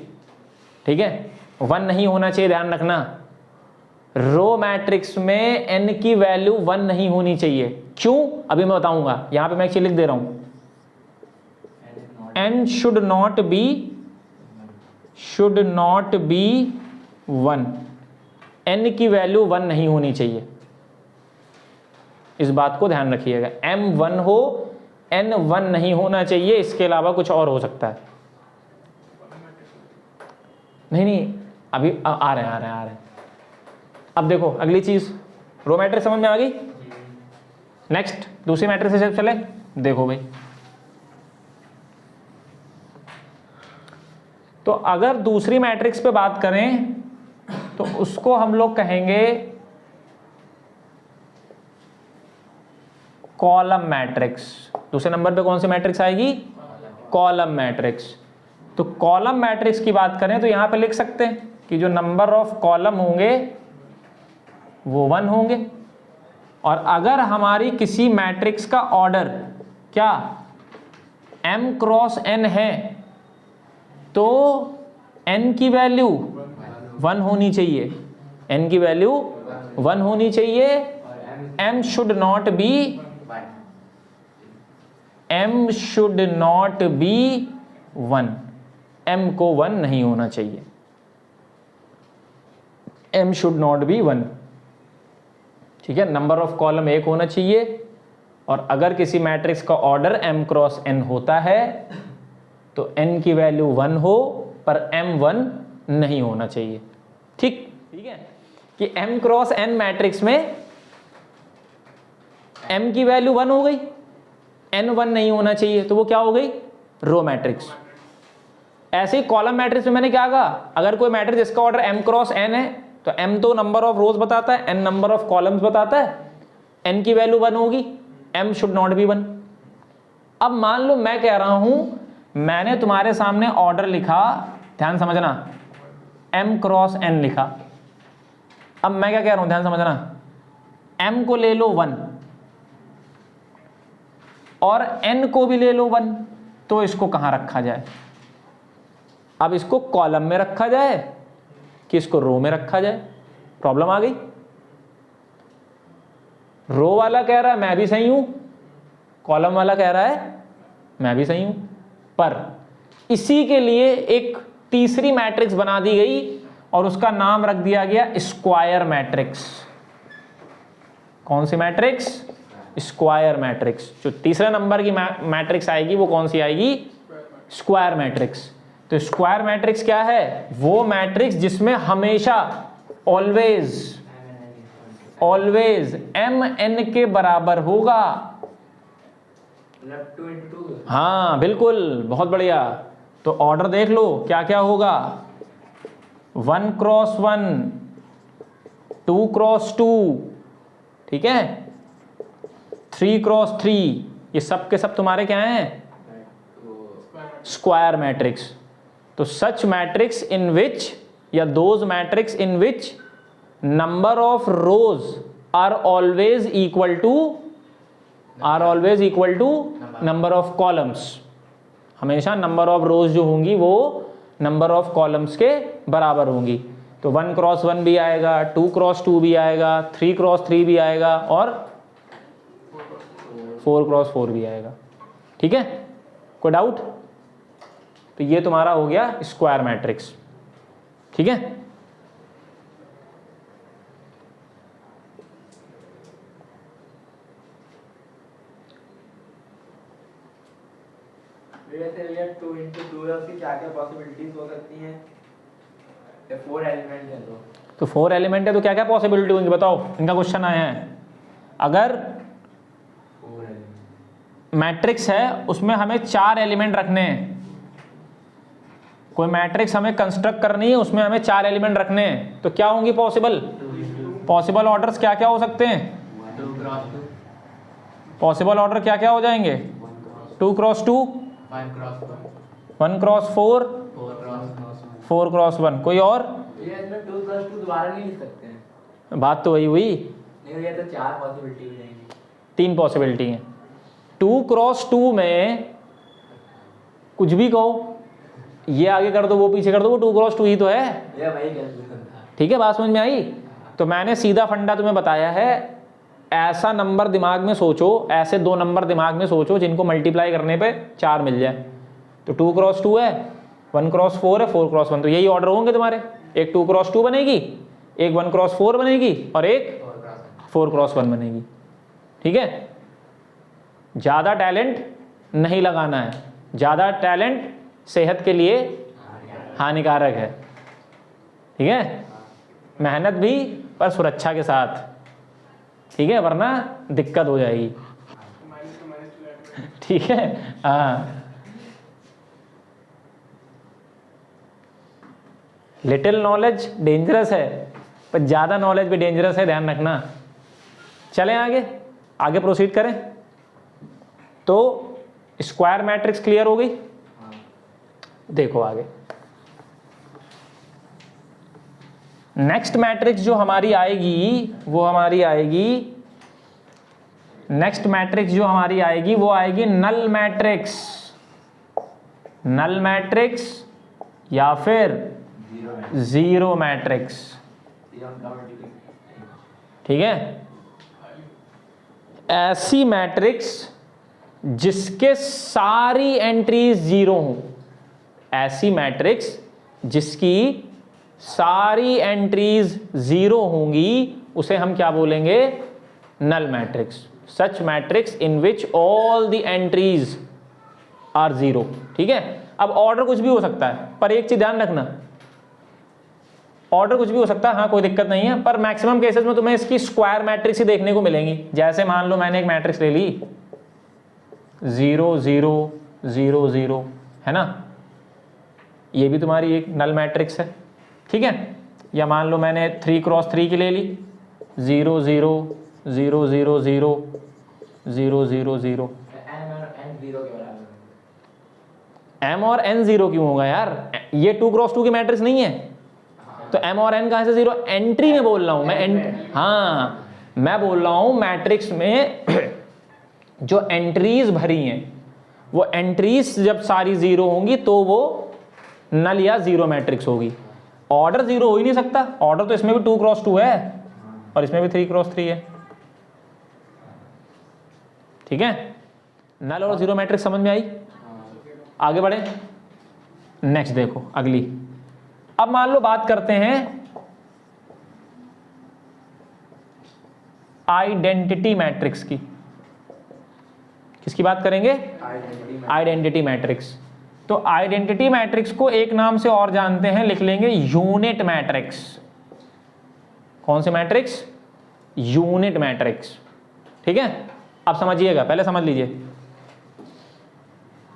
ठीक है, 1 नहीं होना चाहिए, ध्यान रखना। रो मैट्रिक्स में n की वैल्यू 1 नहीं होनी चाहिए। क्यों, अभी मैं बताऊंगा। यहां पे मैं एक चीज लिख दे रहा हूं, n should not be 1, n की वैल्यू 1 नहीं होनी चाहिए, इस बात को ध्यान रखिएगा। m 1 हो, n 1 नहीं होना चाहिए, इसके अलावा कुछ और हो सकता है। नहीं अभी आ रहे हैं। अब देखो अगली चीज, रो मैट्रिक्स समझ में आ गई। नेक्स्ट दूसरी मैट्रिक्स से चले। देखो भाई, तो अगर दूसरी मैट्रिक्स पे बात करें तो उसको हम लोग कहेंगे कॉलम मैट्रिक्स। दूसरे नंबर पे कौन सी मैट्रिक्स आएगी? Column matrix. तो कॉलम मैट्रिक्स की बात करें तो यहां पे लिख सकते हैं कि जो नंबर ऑफ कॉलम होंगे वो 1 होंगे, और अगर हमारी किसी मैट्रिक्स का ऑर्डर क्या m क्रॉस n है तो n की वैल्यू 1 होनी चाहिए, n की वैल्यू 1 होनी चाहिए। m should not be 1, m को 1 नहीं होना चाहिए, m शुड नॉट बी 1। ठीक है, नंबर ऑफ कॉलम 1 होना चाहिए, और अगर किसी मैट्रिक्स का ऑर्डर m क्रॉस n होता है तो n की वैल्यू 1 हो पर m 1 नहीं होना चाहिए। ठीक है, कि m क्रॉस n मैट्रिक्स में m की वैल्यू 1 हो गई, n 1 नहीं होना चाहिए, तो वो क्या हो गई? Row matrix. ऐसे ही कॉलम मैट्रिक्स में मैंने क्या कहा, अगर कोई मैट्रिक्स जिसका ऑर्डर m क्रॉस n है तो m तो नंबर ऑफ रोज बताता है, n नंबर ऑफ कॉलम्स बताता है, n की वैल्यू 1 होगी, m शुड नॉट बी 1। अब मान लो मैं कह रहा हूं, मैंने तुम्हारे सामने ऑर्डर लिखा, ध्यान समझना, m क्रॉस n लिखा। अब मैं क्या कह रहा हूं, ध्यान समझना, m को ले लो 1 और n को भी ले लो 1, तो इसको कहां रखा जाए? अब इसको कॉलम में रखा जाए कि इसको रो में रखा जाए? प्रॉब्लम आ गई। रो वाला कह रहा है मैं भी सही हूं, कॉलम वाला कह रहा है मैं भी सही हूं, पर इसी के लिए एक तीसरी मैट्रिक्स बना दी गई और उसका नाम रख दिया गया स्क्वायर मैट्रिक्स। कौन सी मैट्रिक्स? Square matrix. जो तीसरे नंबर की मैट्रिक्स आएगी वो कौन सी आएगी? Square matrix. तो स्क्वायर मैट्रिक्स क्या है? वो मैट्रिक्स जिसमें हमेशा ऑलवेज m n के बराबर होगा। मतलब 2 into 2। हाँ बिल्कुल, बहुत बढ़िया। तो ऑर्डर देख लो क्या क्या होगा, 1 क्रॉस 1, 2 क्रॉस 2, ठीक है, 3 क्रॉस 3, ये सब के सब तुम्हारे क्या हैं? Square matrix. तो सच मैट्रिक्स इन विच, या those matrix in which number of rows are always equal to number of columns. हमेशा नंबर ऑफ रोज जो होंगी वो नंबर ऑफ कॉलम्स के बराबर होंगी। तो 1 क्रॉस 1 भी आएगा, 2 क्रॉस 2 भी आएगा, 3 क्रॉस 3 भी आएगा, और 4 क्रॉस 4 भी आएगा। ठीक है, कोई डाउट? तो ये तुम्हारा हो गया स्क्वायर मैट्रिक्स। ठीक है, वैसे भैया 2 into 2 है, उसकी क्या क्या पॉसिबिलिटीज हो सकती हैं? 4 एलिमेंट है तो 4 एलिमेंट है तो क्या क्या पॉसिबिलिटी होंगी बताओ? इनका क्वेश्चन आया है। अगर मैट्रिक्स है उसमें हमें 4 एलिमेंट रखने हैं, कोई मैट्रिक्स हमें कंस्ट्रक्ट करनी है उसमें हमें 4 एलिमेंट रखने हैं, तो क्या होंगी पॉसिबल ऑर्डर्स? क्या क्या हो सकते हैं? 2 क्रॉस 2, पॉसिबल ऑर्डर क्या क्या हो जाएंगे? 2 क्रॉस 2, 1 क्रॉस 1 क्रॉस 4, 4 क्रॉस 1। कोई और? ये इसमें 2 क्रॉस 2 दोबारा नहीं लिख सकते हैं। बात तो वही हुई, नहीं ये तो 4 पॉसिबिलिटी हो जाएंगी। 3 पॉसिबिलिटी हैं। 2 क्रॉस 2 में कुछ भी कहो, ये आगे कर दो वो पीछे कर दो, वो 2 क्रॉस 2 ही तो है। ये भाई कैलकुलेशन था। ठीक है, बात समझ में आई? तो मैंने सीधा फंडा तुम्हें बताया है, ऐसा नंबर दिमाग में सोचो, ऐसे 2 नंबर दिमाग में सोचो जिनको मल्टीप्लाई करने पे 4 मिल जाए। तो 2 क्रॉस 2 है, 1 क्रॉस 4 है, 4 क्रॉस 1, तो यही ऑर्डर होंगे तुम्हारे। एक 2 क्रॉस 2 बनेगी, एक 1 क्रॉस 4 बनेगी और एक 4 क्रॉस 1 बनेगी। ठीक है, ज़्यादा टैलेंट नहीं लगाना है, ज़्यादा टैलेंट सेहत के लिए हानिकारक है। ठीक है, मेहनत भी पर सुरक्षा के साथ, ठीक है, वरना दिक्कत हो जाएगी। ठीक है, हाँ। लिटिल नॉलेज डेंजरस है, पर ज़्यादा नॉलेज भी डेंजरस है, ध्यान रखना। चलें आगे, आगे प्रोसीड करें। तो स्क्वायर मैट्रिक्स क्लियर हो गई। देखो आगे, नेक्स्ट मैट्रिक्स जो हमारी आएगी वो हमारी आएगी, नेक्स्ट मैट्रिक्स जो हमारी आएगी वो आएगी नल मैट्रिक्स। नल मैट्रिक्स या फिर जीरो मैट्रिक्स। ठीक है, ऐसी मैट्रिक्स जिसके सारी एंट्रीज जीरो हों, ऐसी मैट्रिक्स जिसकी सारी एंट्रीज जीरो होंगी उसे हम क्या बोलेंगे? Null matrix. Such matrix in which all the entries are zero. ठीक है, अब ऑर्डर कुछ भी हो सकता है, पर एक चीज ध्यान रखना, ऑर्डर कुछ भी हो सकता है, हाँ कोई दिक्कत नहीं है, पर मैक्सिमम केसेस में तुम्हें इसकी स्क्वायर मैट्रिक्स ही देखने को मिलेंगी। जैसे मान लो मैंने एक मैट्रिक्स ले ली 0 0 0 0, है ना, ये भी तुम्हारी एक नल मैट्रिक्स है। ठीक है, या मान लो मैंने 3 क्रॉस 3 की ले ली 0 0 0 0 0 0 0 0। m और n जीरो क्यों होगा यार? ये 2 क्रॉस 2 की मैट्रिक्स नहीं है, तो m और n कहां से जीरो? एंट्री में बोल रहा हूं मैं, हाँ मैं बोल रहा हूं मैट्रिक्स में जो एंट्रीज भरी हैं वो एंट्रीज जब सारी जीरो होंगी तो वो नल या जीरो मैट्रिक्स होगी। ऑर्डर जीरो हो ही नहीं सकता, ऑर्डर तो इसमें भी 2 क्रॉस 2 है और इसमें भी 3 क्रॉस 3 है। ठीक है, नल और जीरो मैट्रिक्स समझ में आई? आगे बढ़े, नेक्स्ट देखो अगली। अब मान लो बात करते हैं आइडेंटिटी मैट्रिक्स की। किसकी बात करेंगे? Identity matrix. तो आइडेंटिटी मैट्रिक्स को एक नाम से और जानते हैं, लिख लेंगे यूनिट मैट्रिक्स। कौन से मैट्रिक्स? Unit matrix. ठीक है, अब समझिएगा, पहले समझ लीजिए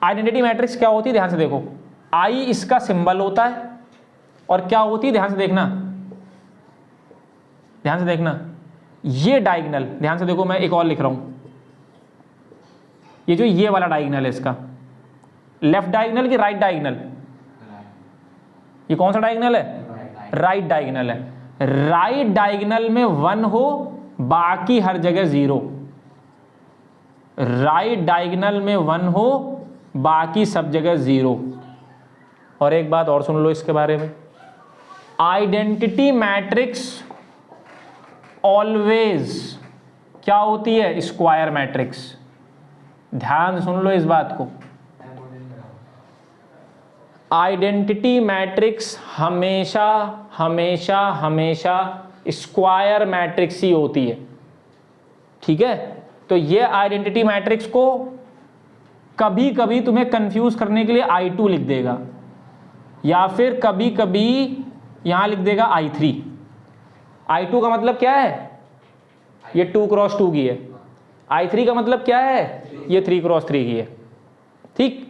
आइडेंटिटी मैट्रिक्स क्या होती है। ध्यान से देखो, आई इसका सिंबल होता है और क्या होती है, ध्यान से देखना, ध्यान से देखना, ये डायगोनल, ध्यान से देखो मैं एक और लिख रहा हूं, ये जो ये वाला डायगोनल है इसका लेफ्ट डायगोनल की राइट डायगोनल? ये कौन सा डायगोनल है? राइट डायगोनल है। राइट डायगोनल में 1 हो, बाकी हर जगह 0। राइट डायगोनल में 1 हो, बाकी सब जगह 0। और एक बात और सुन लो इसके बारे में, आइडेंटिटी मैट्रिक्स ऑलवेज क्या होती है? Square matrix. ध्यान सुन लो इस बात को, आइडेंटिटी मैट्रिक्स हमेशा हमेशा हमेशा स्क्वायर मैट्रिक्स ही होती है। ठीक है, तो ये आइडेंटिटी मैट्रिक्स को कभी कभी तुम्हें कंफ्यूज करने के लिए I2 लिख देगा, या फिर कभी कभी यहां लिख देगा I3। I2 का मतलब क्या है? ये 2 क्रॉस 2 की है। I3 का मतलब क्या है? ये 3 क्रॉस 3 की है। ठीक,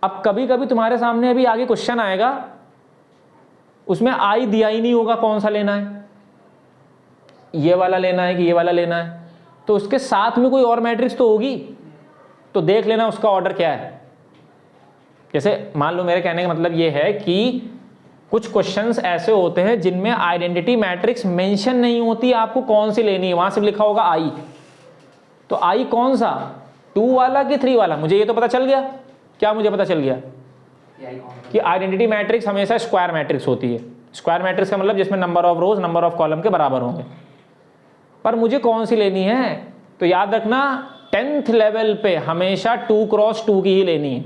अब कभी कभी तुम्हारे सामने अभी आगे क्वेश्चन आएगा, उसमें I दिया ही नहीं होगा कौन सा लेना है, ये वाला लेना है कि ये वाला लेना है, तो उसके साथ में कोई और मैट्रिक्स तो होगी, तो देख लेना उसका ऑर्डर क्या है। जैसे मान लो, मेरे कहने का मतलब ये है कि कुछ क्वेश्चंस ऐसे होते हैं जिनमें आइडेंटिटी मैट्रिक्स मेंशन नहीं होती, आपको कौन सी लेनी है, वहां सिर्फ लिखा होगा I। तो I कौन सा, 2 वाला कि 3 वाला? मुझे ये तो पता चल गया। क्या मुझे पता चल गया? कि आइडेंटिटी मैट्रिक्स हमेशा स्क्वायर मैट्रिक्स होती है। स्क्वायर मैट्रिक्स का मतलब जिसमें number of rose number of column के बराबर होंगे। पर मुझे कौन सी लेनी है? तो याद रखना 10th लेवल पे हमेशा 2 क्रॉस 2 की ही लेनी है।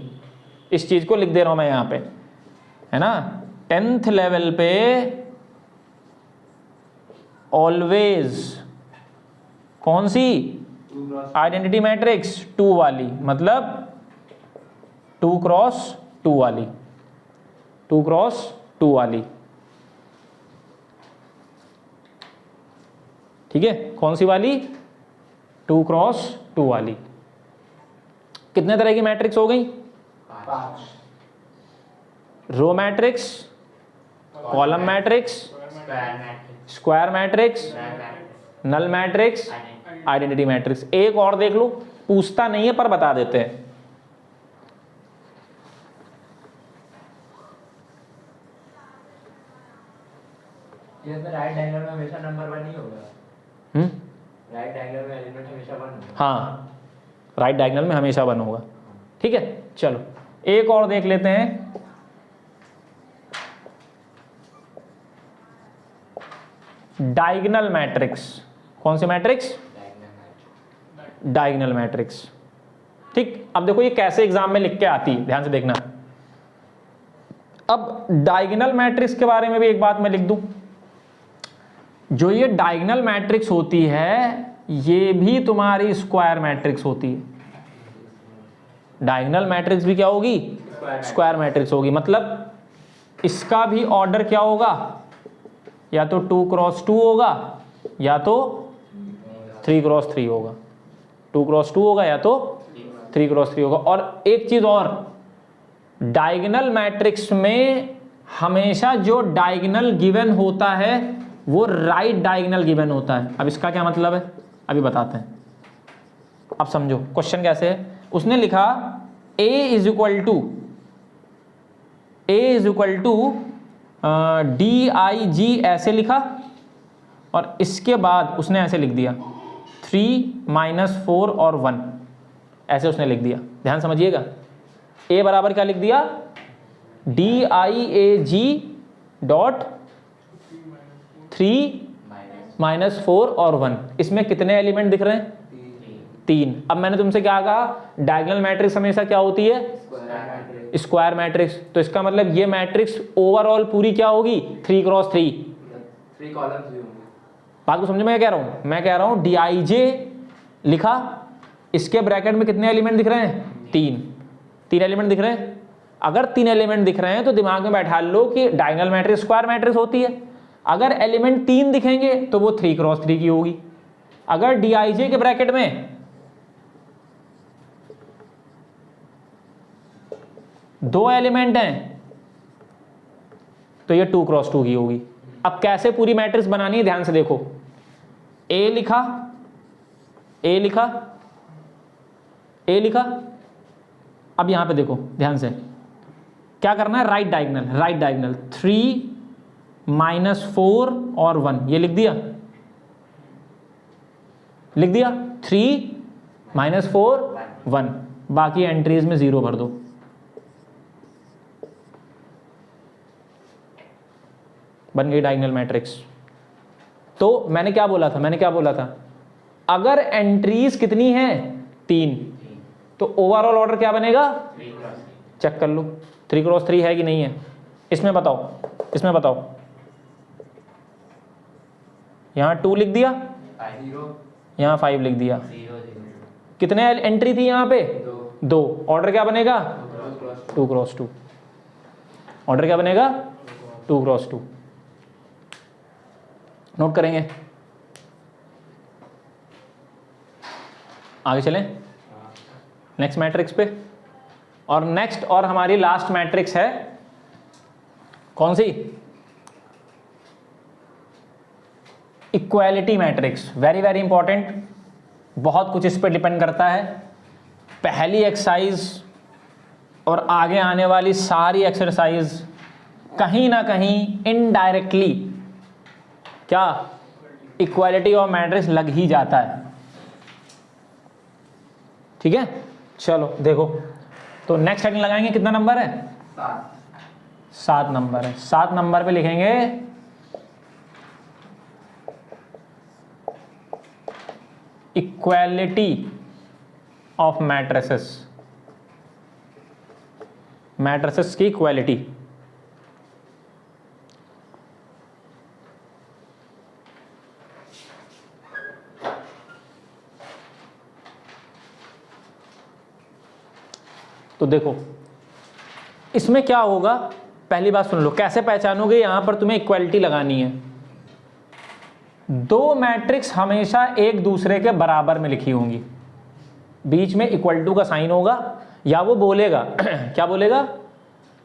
इस चीज को लिख दे रहा हूं मैं यहां पे, है ना, 10th लेवल पे ऑलवेज कौन सी? आइडेंटिटी मैट्रिक्स 2 वाली, मतलब 2 क्रॉस 2 वाली, 2 क्रॉस 2 वाली। ठीक है, कौन सी वाली? 2 क्रॉस 2 वाली। कितने तरह की मैट्रिक्स हो गई? 5। Row matrix, column matrix, square matrix, null matrix, identity matrix. एक और देख लो, पूछता नहीं है पर बता देते हैं। ये तो राइट एंगल में हमेशा नंबर 1 ही होगा। राइट एंगल में एलिमेंट हमेशा 1 होगा। हाँ, राइट डायगोनल में हमेशा 1 होगा। ठीक है, चलो एक और देख लेते हैं। Diagonal matrix. कौन सी मैट्रिक्स? Diagonal matrix. ठीक, अब देखो ये कैसे एग्जाम में लिख के आती है, ध्यान से देखना। अब डायगोनल मैट्रिक्स के बारे में भी एक बात मैं लिख दूं। जो ये डायगोनल मैट्रिक्स होती है ये भी तुम्हारी स्क्वायर मैट्रिक्स होती है। डायगोनल मैट्रिक्स भी क्या होगी? स्क्वायर मैट्रिक्स होगी। मतलब इसका भी ऑर्डर क्या होगा? या तो 2 क्रॉस 2 होगा या तो 3 क्रॉस 3 होगा। 2 क्रॉस 2 होगा या तो 3 क्रॉस 3 होगा। और एक चीज और, डायगोनल मैट्रिक्स में हमेशा जो डायगोनल गिवन होता है वो राइट डायगोनल गिवन होता है। अब इसका क्या मतलब है अभी बताते हैं। अब समझो क्वेश्चन कैसे है। उसने लिखा a is equal to DIG ऐसे लिखा, और इसके बाद उसने ऐसे लिख दिया 3 - 4 और 1, ऐसे उसने लिख दिया। ध्यान समझिएगा, a बराबर क्या लिख दिया? DIAG डॉट 3 - 4 और 1। इसमें कितने एलिमेंट दिख रहे हैं? 3। अब मैंने तुमसे क्या कहा? डायगोनल मैट्रिक्स हमेशा क्या होती है? Square matrix. तो इसका मतलब ये मैट्रिक्स ओवरऑल पूरी क्या होगी? 3 क्रॉस 3। 3 कॉलम्स भी होंगे। बात को समझ में क्या कह रहा हूं? मैं कह रहा हूं DIJ लिखा, इसके ब्रैकेट में कितने एलिमेंट दिख रहे हैं? 3 एलिमेंट दिख रहे हैं। अगर 3 एलिमेंट दिख रहे हैं तो दिमाग में बैठा लो कि डायगोनल मैट्रिक्स स्क्वायर मैट्रिक्स होती है। अगर एलिमेंट 3 दिखेंगे तो वो 3 क्रॉस 3 की होगी। अगर DIJ के ब्रैकेट में 2 एलिमेंट हैं तो ये 2 क्रॉस 2 की होगी। अब कैसे पूरी मैट्रिक्स बनानी है ध्यान से देखो। A लिखा, A लिखा, A लिखा। अब यहां पे देखो ध्यान से, क्या करना है? राइट डायगोनल 3 - 4 और 1, ये लिख दिया 3 - 4 1। बाकी एंट्रीज में 0 भर दो। बन गई डायगोनल मैट्रिक्स। तो मैंने क्या बोला था? अगर एंट्रीज कितनी है? 3, तो ओवरऑल ऑर्डर क्या बनेगा? चेक कर लो 3 क्रॉस 3 है कि नहीं है। इसमें बताओ। यहां 2 लिख दिया, 0 यहां 5 लिख दिया। 0 कितने एंट्री थी यहां पे? 2। ऑर्डर क्या बनेगा? 2 क्रॉस 2। ऑर्डर क्या बनेगा? 2 क्रॉस 2। नोट करेंगे, आगे चलें नेक्स्ट मैट्रिक्स पे। और नेक्स्ट और हमारी लास्ट मैट्रिक्स है कौन सी? Equality matrix. Very very important, बहुत कुछ इस पर डिपेंड करता है। पहली एक्सरसाइज और आगे आने वाली सारी एक्सरसाइज कहीं ना कहीं इनडायरेक्टली क्या इक्वालिटी ऑफ मैट्रिक्स लग ही जाता है। ठीक है, चलो देखो तो नेक्स्ट हेडिंग लगाएंगे। कितना नंबर है? 7 नंबर है। 7 नंबर पे लिखेंगे इक्वालिटी ऑफ मैट्रिसेस। मैट्रिसेस की इक्वालिटी। तो देखो इसमें क्या होगा, पहली बात सुन लो, कैसे पहचानोगे, यहां पर तुम्हें इक्वालिटी लगानी है। दो मैट्रिक्स हमेशा एक दूसरे के बराबर में लिखी होंगी, बीच में इक्वल टू का साइन होगा, या वो बोलेगा क्या बोलेगा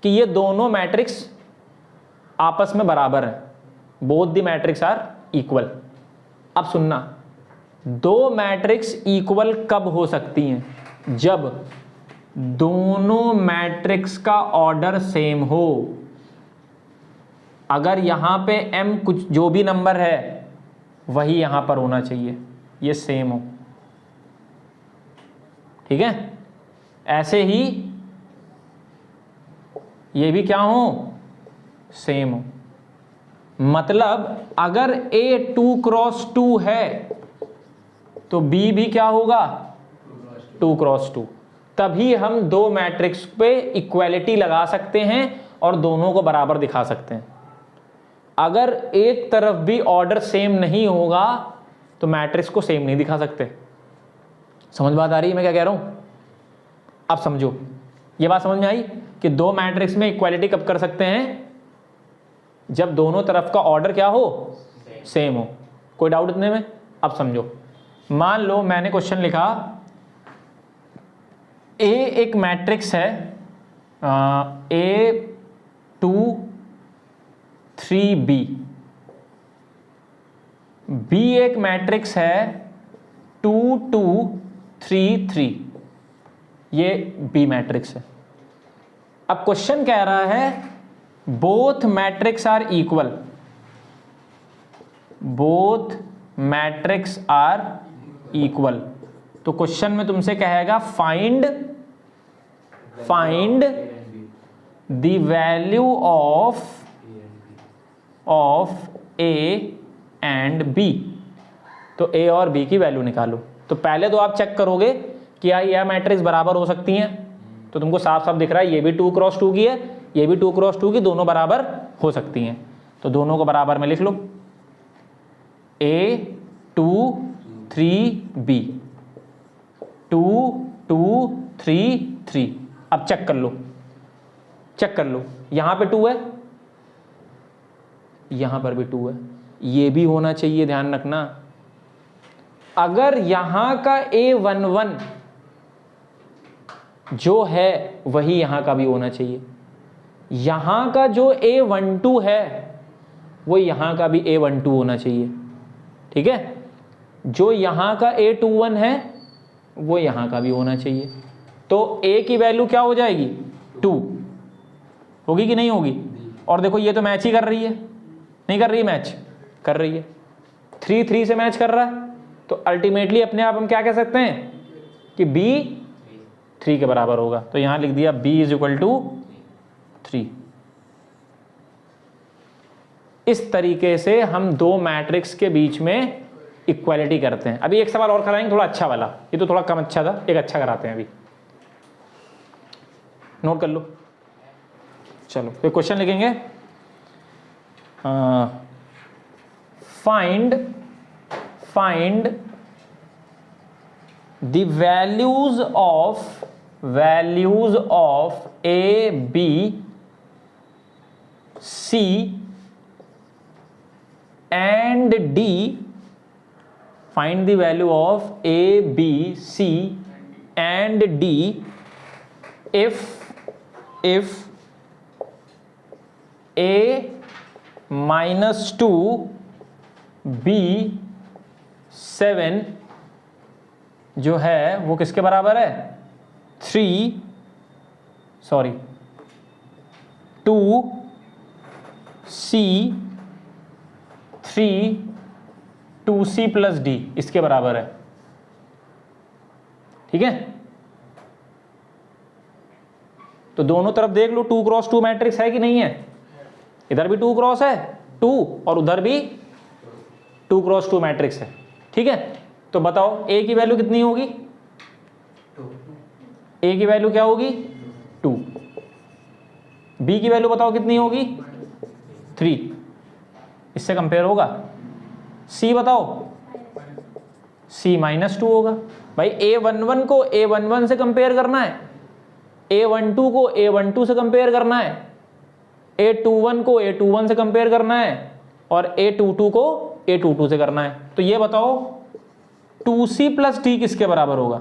कि ये दोनों मैट्रिक्स आपस में बराबर हैं, both the matrix are equal. अब सुनना, दो मैट्रिक्स इक्वल कब हो सकती हैं, जब दोनों मैट्रिक्स का ऑर्डर सेम हो। अगर यहां पे m कुछ जो भी नंबर है वही यहां पर होना चाहिए, ये सेम हो, ठीक है। ऐसे ही ये भी क्या हो, सेम हो। मतलब अगर A 2 क्रॉस 2 है तो B भी क्या होगा, 2 क्रॉस 2। तभी हम दो मैट्रिक्स पे इक्वालिटी लगा सकते हैं और दोनों को बराबर दिखा सकते हैं। अगर एक तरफ भी ऑर्डर सेम नहीं होगा तो मैट्रिक्स को सेम नहीं दिखा सकते। समझ बात आ रही है मैं क्या कह रहा हूं? अब समझो, ये बात समझ में आई कि दो मैट्रिक्स में इक्वालिटी कब कर सकते हैं, जब दोनों तरफ का ऑर्डर क्या हो, सेम हो। कोई डाउट इतने में? अब समझो, मान लो मैंने क्वेश्चन लिखा, ए एक मैट्रिक्स है A2 3B, B एक मैट्रिक्स है 2 2 3 3, ये B मैट्रिक्स है। अब क्वेश्चन कह रहा है both matrix are equal, both matrix are equal. तो क्वेश्चन में तुमसे कहेगा find the value of A and B। तो A और B की वैल्यू निकालो। तो पहले तो आप चेक करोगे कि यह मैट्रिक्स बराबर हो सकती हैं, तो तुमको साफ साफ दिख रहा है ये भी 2 क्रॉस 2 की है, ये भी 2 क्रॉस 2 की, दोनों बराबर हो सकती हैं। तो दोनों को बराबर में लिख लो, A 2 3 B 2 2 3 3। अब चेक कर लो, चेक कर लो, यहां पे 2 है, यहां पर भी 2 है, ये भी होना चाहिए, ध्यान रखना। अगर यहां का A11 जो है वही यहां का भी होना चाहिए, यहां का जो A12 है वो यहां का भी A12 होना चाहिए, ठीक है। जो यहां का A21 है वो यहां का भी होना चाहिए। तो A की वैल्यू क्या हो जाएगी, 2 होगी कि नहीं होगी? और देखो ये तो मैच ही कर रही है, नहीं कर रही है, मैच कर रही है, 3 3 से मैच कर रहा है। तो अल्टीमेटली अपने आप हम क्या कह सकते हैं कि B 3 के बराबर होगा। तो यहां लिख दिया B = 3। इस तरीके से हम दो मैट्रिक्स के बीच में इक्वालिटी करते हैं। अभी एक सवाल और कराएंगे, थोड़ा अच्छा वाला, ये तो थोड़ा कम अच्छा था, एक अच्छा कराते हैं अभी, नोट कर लो। चलो फिर क्वेश्चन लिखेंगे, find the values of A B C and D, find the value of A B C and D if A -2 B 7 जो है वो किसके बराबर है, 2 C 3 2C + D इसके बराबर है, ठीक है। तो दोनों तरफ देख लो 2 क्रॉस 2 मैट्रिक्स है कि नहीं है, इधर भी 2 क्रॉस है 2 और उधर भी 2 क्रॉस 2 मैट्रिक्स है, ठीक है। तो बताओ A की वैल्यू कितनी होगी, A की वैल्यू क्या होगी, 2। B की वैल्यू बताओ कितनी होगी, 3। इससे कंपेयर होगा। C बताओ, C -2 होगा। भाई A11 को A11 से कंपेयर करना है A12 को A12 से कंपेयर करना है, A21 को A21 से कंपेयर करना है और A22 को A22 से करना है। तो ये बताओ 2C प्लस D किसके बराबर होगा?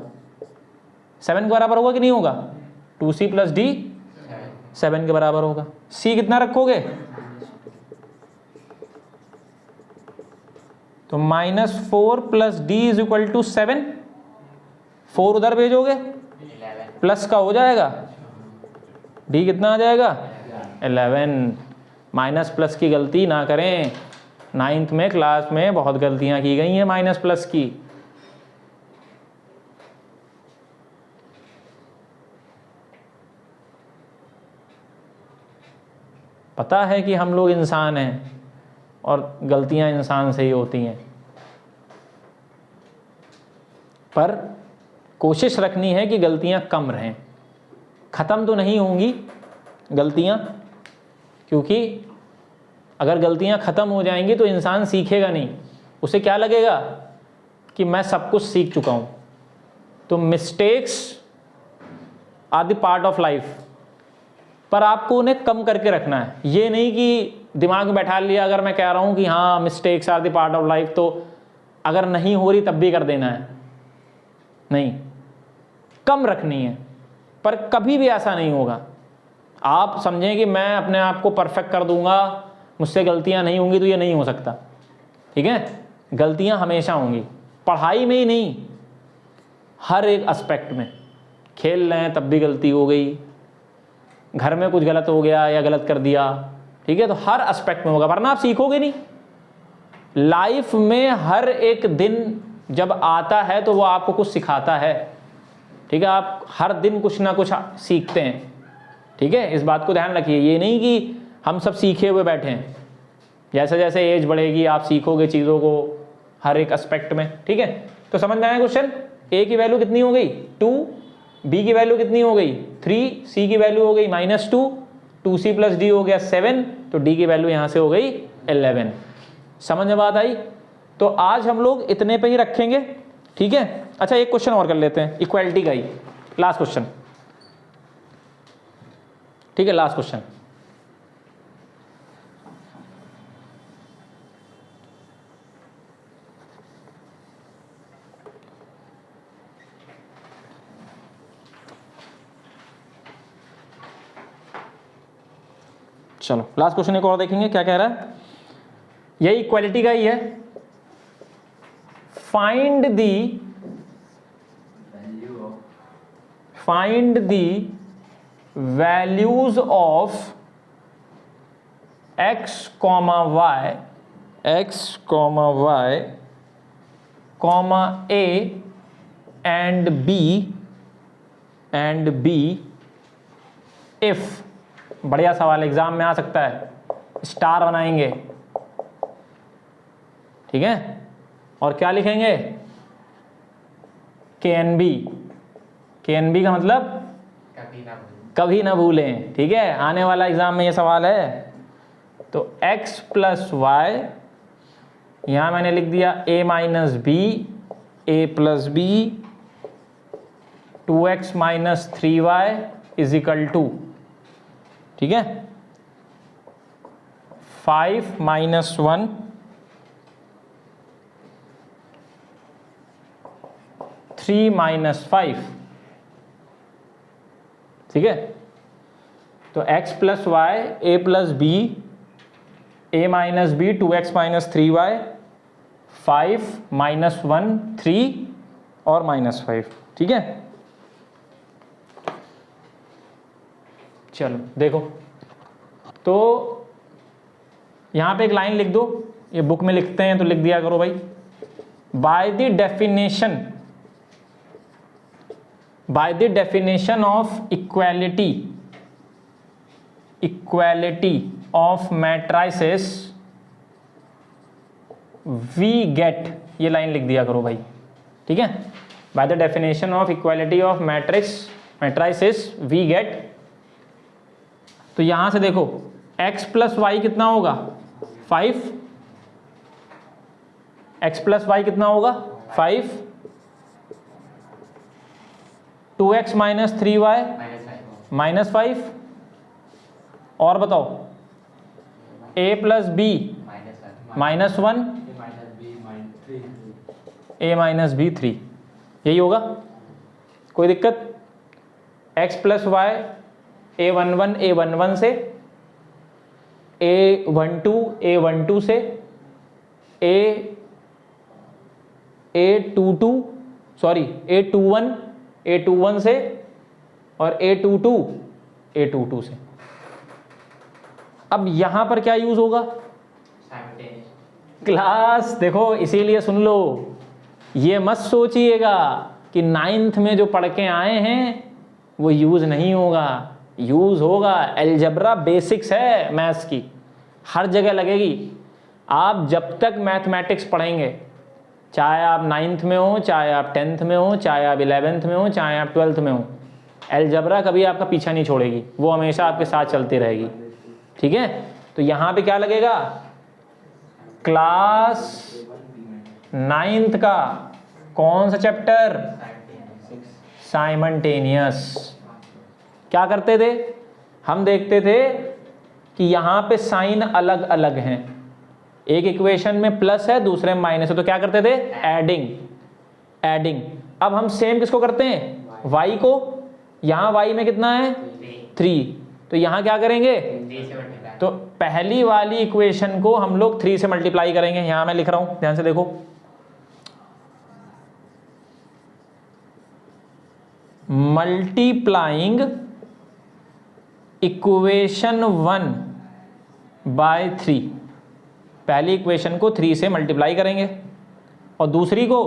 7 के बराबर होगा कि नहीं होगा? 2C प्लस D 7 के बराबर होगा। C कितना रखोगे? तो -4 plus D is equal to 7। 4 उधर भेजोगे प्लस का हो जाएगा, D कितना आ जाएगा? 11। माइनस प्लस की गलती ना करें, 9th में क्लास में बहुत गलतियां की गई हैं माइनस प्लस की। पता है कि हम लोग इंसान हैं और गलतियां इंसान से ही होती हैं, पर कोशिश रखनी है कि गलतियां कम रहें। ख़त्म तो नहीं होंगी गलतियां, क्योंकि अगर गलतियां ख़त्म हो जाएंगी तो इंसान सीखेगा नहीं। उसे क्या लगेगा कि मैं सब कुछ सीख चुका हूँ। तो mistakes are the part of life, पर आपको उन्हें कम करके रखना है। ये नहीं कि दिमाग में बैठा लिया, अगर मैं कह रहा हूँ कि हाँ mistakes are the part of life, तो अगर नहीं हो रही तब भी कर देना है। नहीं, कम रखनी है, पर कभी भी ऐसा नहीं होगा। आप समझें कि मैं अपने आप को परफेक्ट कर दूंगा, मुझसे गलतियां नहीं होंगी, तो ये नहीं हो सकता। ठीक है, गलतियां हमेशा होंगी, पढ़ाई में ही नहीं, हर एक एस्पेक्ट में। खेल रहे हैं तब भी गलती हो गई, घर में कुछ गलत हो गया या गलत कर दिया, ठीक है, तो हर एस्पेक्ट में होगा, वरना आप सीखोगे नहीं। लाइफ में हर एक दिन जब आता है तो वो आपको कुछ सिखाता है। ठीक है, आप हर दिन कुछ ना कुछ सीखते हैं। ठीक है, इस बात को ध्यान रखिए। ये नहीं कि हम सब सीखे हुए बैठे हैं, जैसे जैसे एज बढ़ेगी आप सीखोगे चीज़ों को हर एक एस्पेक्ट में। ठीक है, तो समझ में आया क्वेश्चन? A की वैल्यू कितनी हो गई? 2, B की वैल्यू कितनी हो गई? 3, C की वैल्यू हो गई -2, 2C प्लस D हो गया 7, तो D की वैल्यू यहाँ से हो गई 11। समझ में बात आई? तो आज हम लोग इतने पे ही रखेंगे। ठीक है, अच्छा एक क्वेश्चन और कर लेते हैं इक्वालिटी का ही, लास्ट क्वेश्चन। ठीक है, लास्ट क्वेश्चन। चलो लास्ट क्वेश्चन एक और देखेंगे क्या कह रहा है। यही इक्वालिटी का ही है। Find the values of x, y, a and b if, बढ़िया सवाल एग्जाम में आ सकता है, स्टार बनाएंगे। ठीक है, और क्या लिखेंगे? KNB का मतलब कभी ना भूलें। ठीक है, आने वाला एग्जाम में ये सवाल है। तो x प्लस वाई, यहां मैंने लिख दिया a minus b, a plus b, 2x minus 3y is equal to, ठीक है, 5 माइनस 1, 3 माइनस 5। ठीक है, तो x plus y, a plus b, a minus b, 2x minus 3y, 5 minus 1, 3 और -5। ठीक है, चलो देखो, तो यहां पे एक लाइन लिख दो, ये बुक में लिखते हैं तो लिख दिया करो भाई। By the definition of equality of matrices we get, ये लाइन लिख दिया करो भाई। ठीक है, by the definition of equality of matrices we get, तो यहां से देखो x प्लस वाई कितना होगा? 5, x प्लस वाई कितना होगा? 5, 2x माइनस 3y -5 और बताओ a plus B -1 a - b 3 यही होगा। कोई दिक्कत? x प्लस वाई a11 से a12 से a21 से और a22 से। अब यहां पर क्या यूज होगा? क्लास देखो, इसीलिए सुन लो, ये मत सोचिएगा कि 9th में जो पढ़ के आए हैं वो यूज नहीं होगा। यूज होगा। अलजेब्रा बेसिक्स है मैथ्स की, हर जगह लगेगी। आप जब तक मैथमेटिक्स पढ़ेंगे, चाहे आप 9th में हो, चाहे आप 10th में हो, चाहे आप 11th में हो, चाहे आप 12th में हो, अलजेब्रा कभी आपका पीछा नहीं छोड़ेगी, वो हमेशा आपके साथ चलती रहेगी। ठीक है, तो यहां पे क्या लगेगा? क्लास 9th का कौन सा चैप्टर? साइमल्टेनियस। क्या करते थे हम? देखते थे कि यहां पे साइन अलग अलग हैं, एक इक्वेशन में प्लस है, दूसरे में माइनस है, तो क्या करते थे? एडिंग। अब हम सेम किसको करते हैं? y को। यहां y में कितना है? 3, तो यहां क्या करेंगे? तो पहली वाली इक्वेशन को हम लोग 3 से मल्टीप्लाई करेंगे। यहां मैं लिख रहा हूं, ध्यान से देखो, मल्टीप्लाइंग इक्वेशन 1 बाय 3। पहली इक्वेशन को 3 से मल्टीप्लाई करेंगे और दूसरी को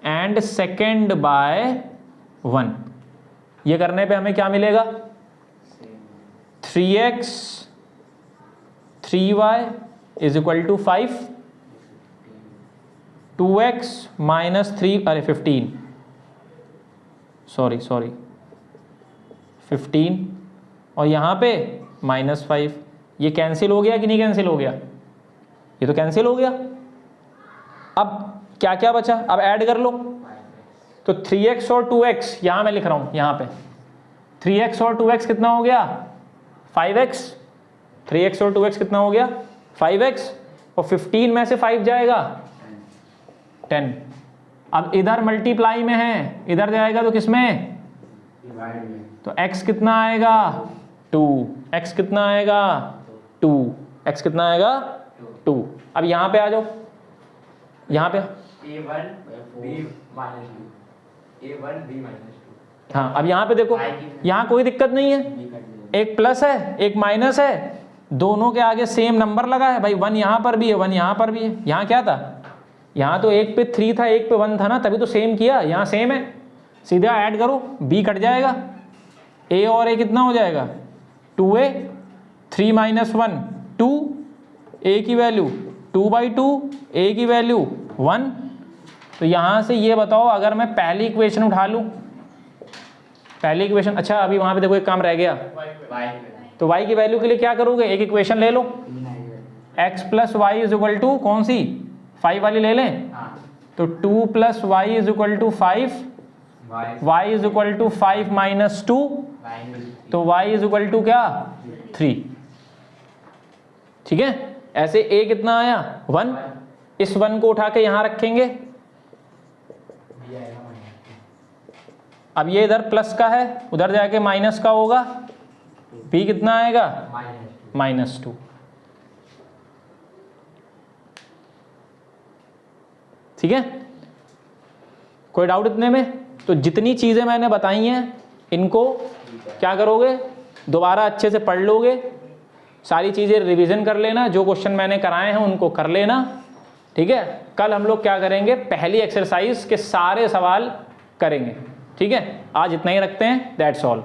एंड सेकेंड बाय 1। ये करने पे हमें क्या मिलेगा? 3x 3y is equal to 5, 2x minus 3 अरे 15 सॉरी 15 और यहाँ पे -5। ये कैंसिल हो गया कि नहीं कैंसिल हो गया? ये तो कैंसिल हो गया। अब क्या क्या बचा? अब ऐड कर लो। तो 3x और 2x यहां मैं लिख रहा हूं, यहां पे 3x और 2x कितना हो गया? 5x। 3x और 2x कितना हो गया? 5x। और 15 में से 5 जाएगा 10। अब इधर मल्टीप्लाई में है, इधर जाएगा तो किसमें? तो x कितना आएगा? 2। x कितना आएगा? 2। x कितना आएगा? 2। अब यहां पे आ जाओ, यहां पे a1 b minus 2 a1 b minus 2। हाँ, अब यहां पे देखो, यहां कोई दिक्कत नहीं है, एक प्लस है एक माइनस है, दोनों के आगे सेम नंबर लगा है भाई। 1 यहां पर भी है, 1 यहां पर भी है। यहां क्या था? यहां तो एक पे 3 था, एक पे 1 था ना, तभी तो सेम किया। यहां सेम है, सीधा ऐड करो, b कट जाएगा, a और a कितना हो जाएगा? 2a। 3 माइनस 1 2, a की वैल्यू 2/2, a की वैल्यू 1। तो यहां से ये बताओ, अगर मैं पहली इक्वेशन उठा लूं, पहली इक्वेशन, अच्छा अभी वहां पे देखो एक काम रह गया, तो y की वैल्यू के लिए क्या करोगे? एक इक्वेशन ले लो, x plus y is equal to कौन सी? 5 वाली ले लें। तो 2 plus y is equal to 5, y is equal to 5 minus 2, तो y इज इक्वल टू क्या? 3। ठीक है, ऐसे a कितना आया? 1। इस 1 को उठा के यहां रखेंगे। अब ये इधर प्लस का है, उधर जाके माइनस का होगा, b कितना आएगा? -2। ठीक है, कोई डाउट इतने में? तो जितनी चीजें मैंने बताई हैं इनको क्या करोगे? दोबारा अच्छे से पढ़ लोगे, सारी चीजें रिवीजन कर लेना, जो क्वेश्चन मैंने कराए हैं उनको कर लेना। ठीक है, कल हम लोग क्या करेंगे? पहली एक्सरसाइज के सारे सवाल करेंगे। ठीक है, आज इतना ही रखते हैं, दैट्स ऑल।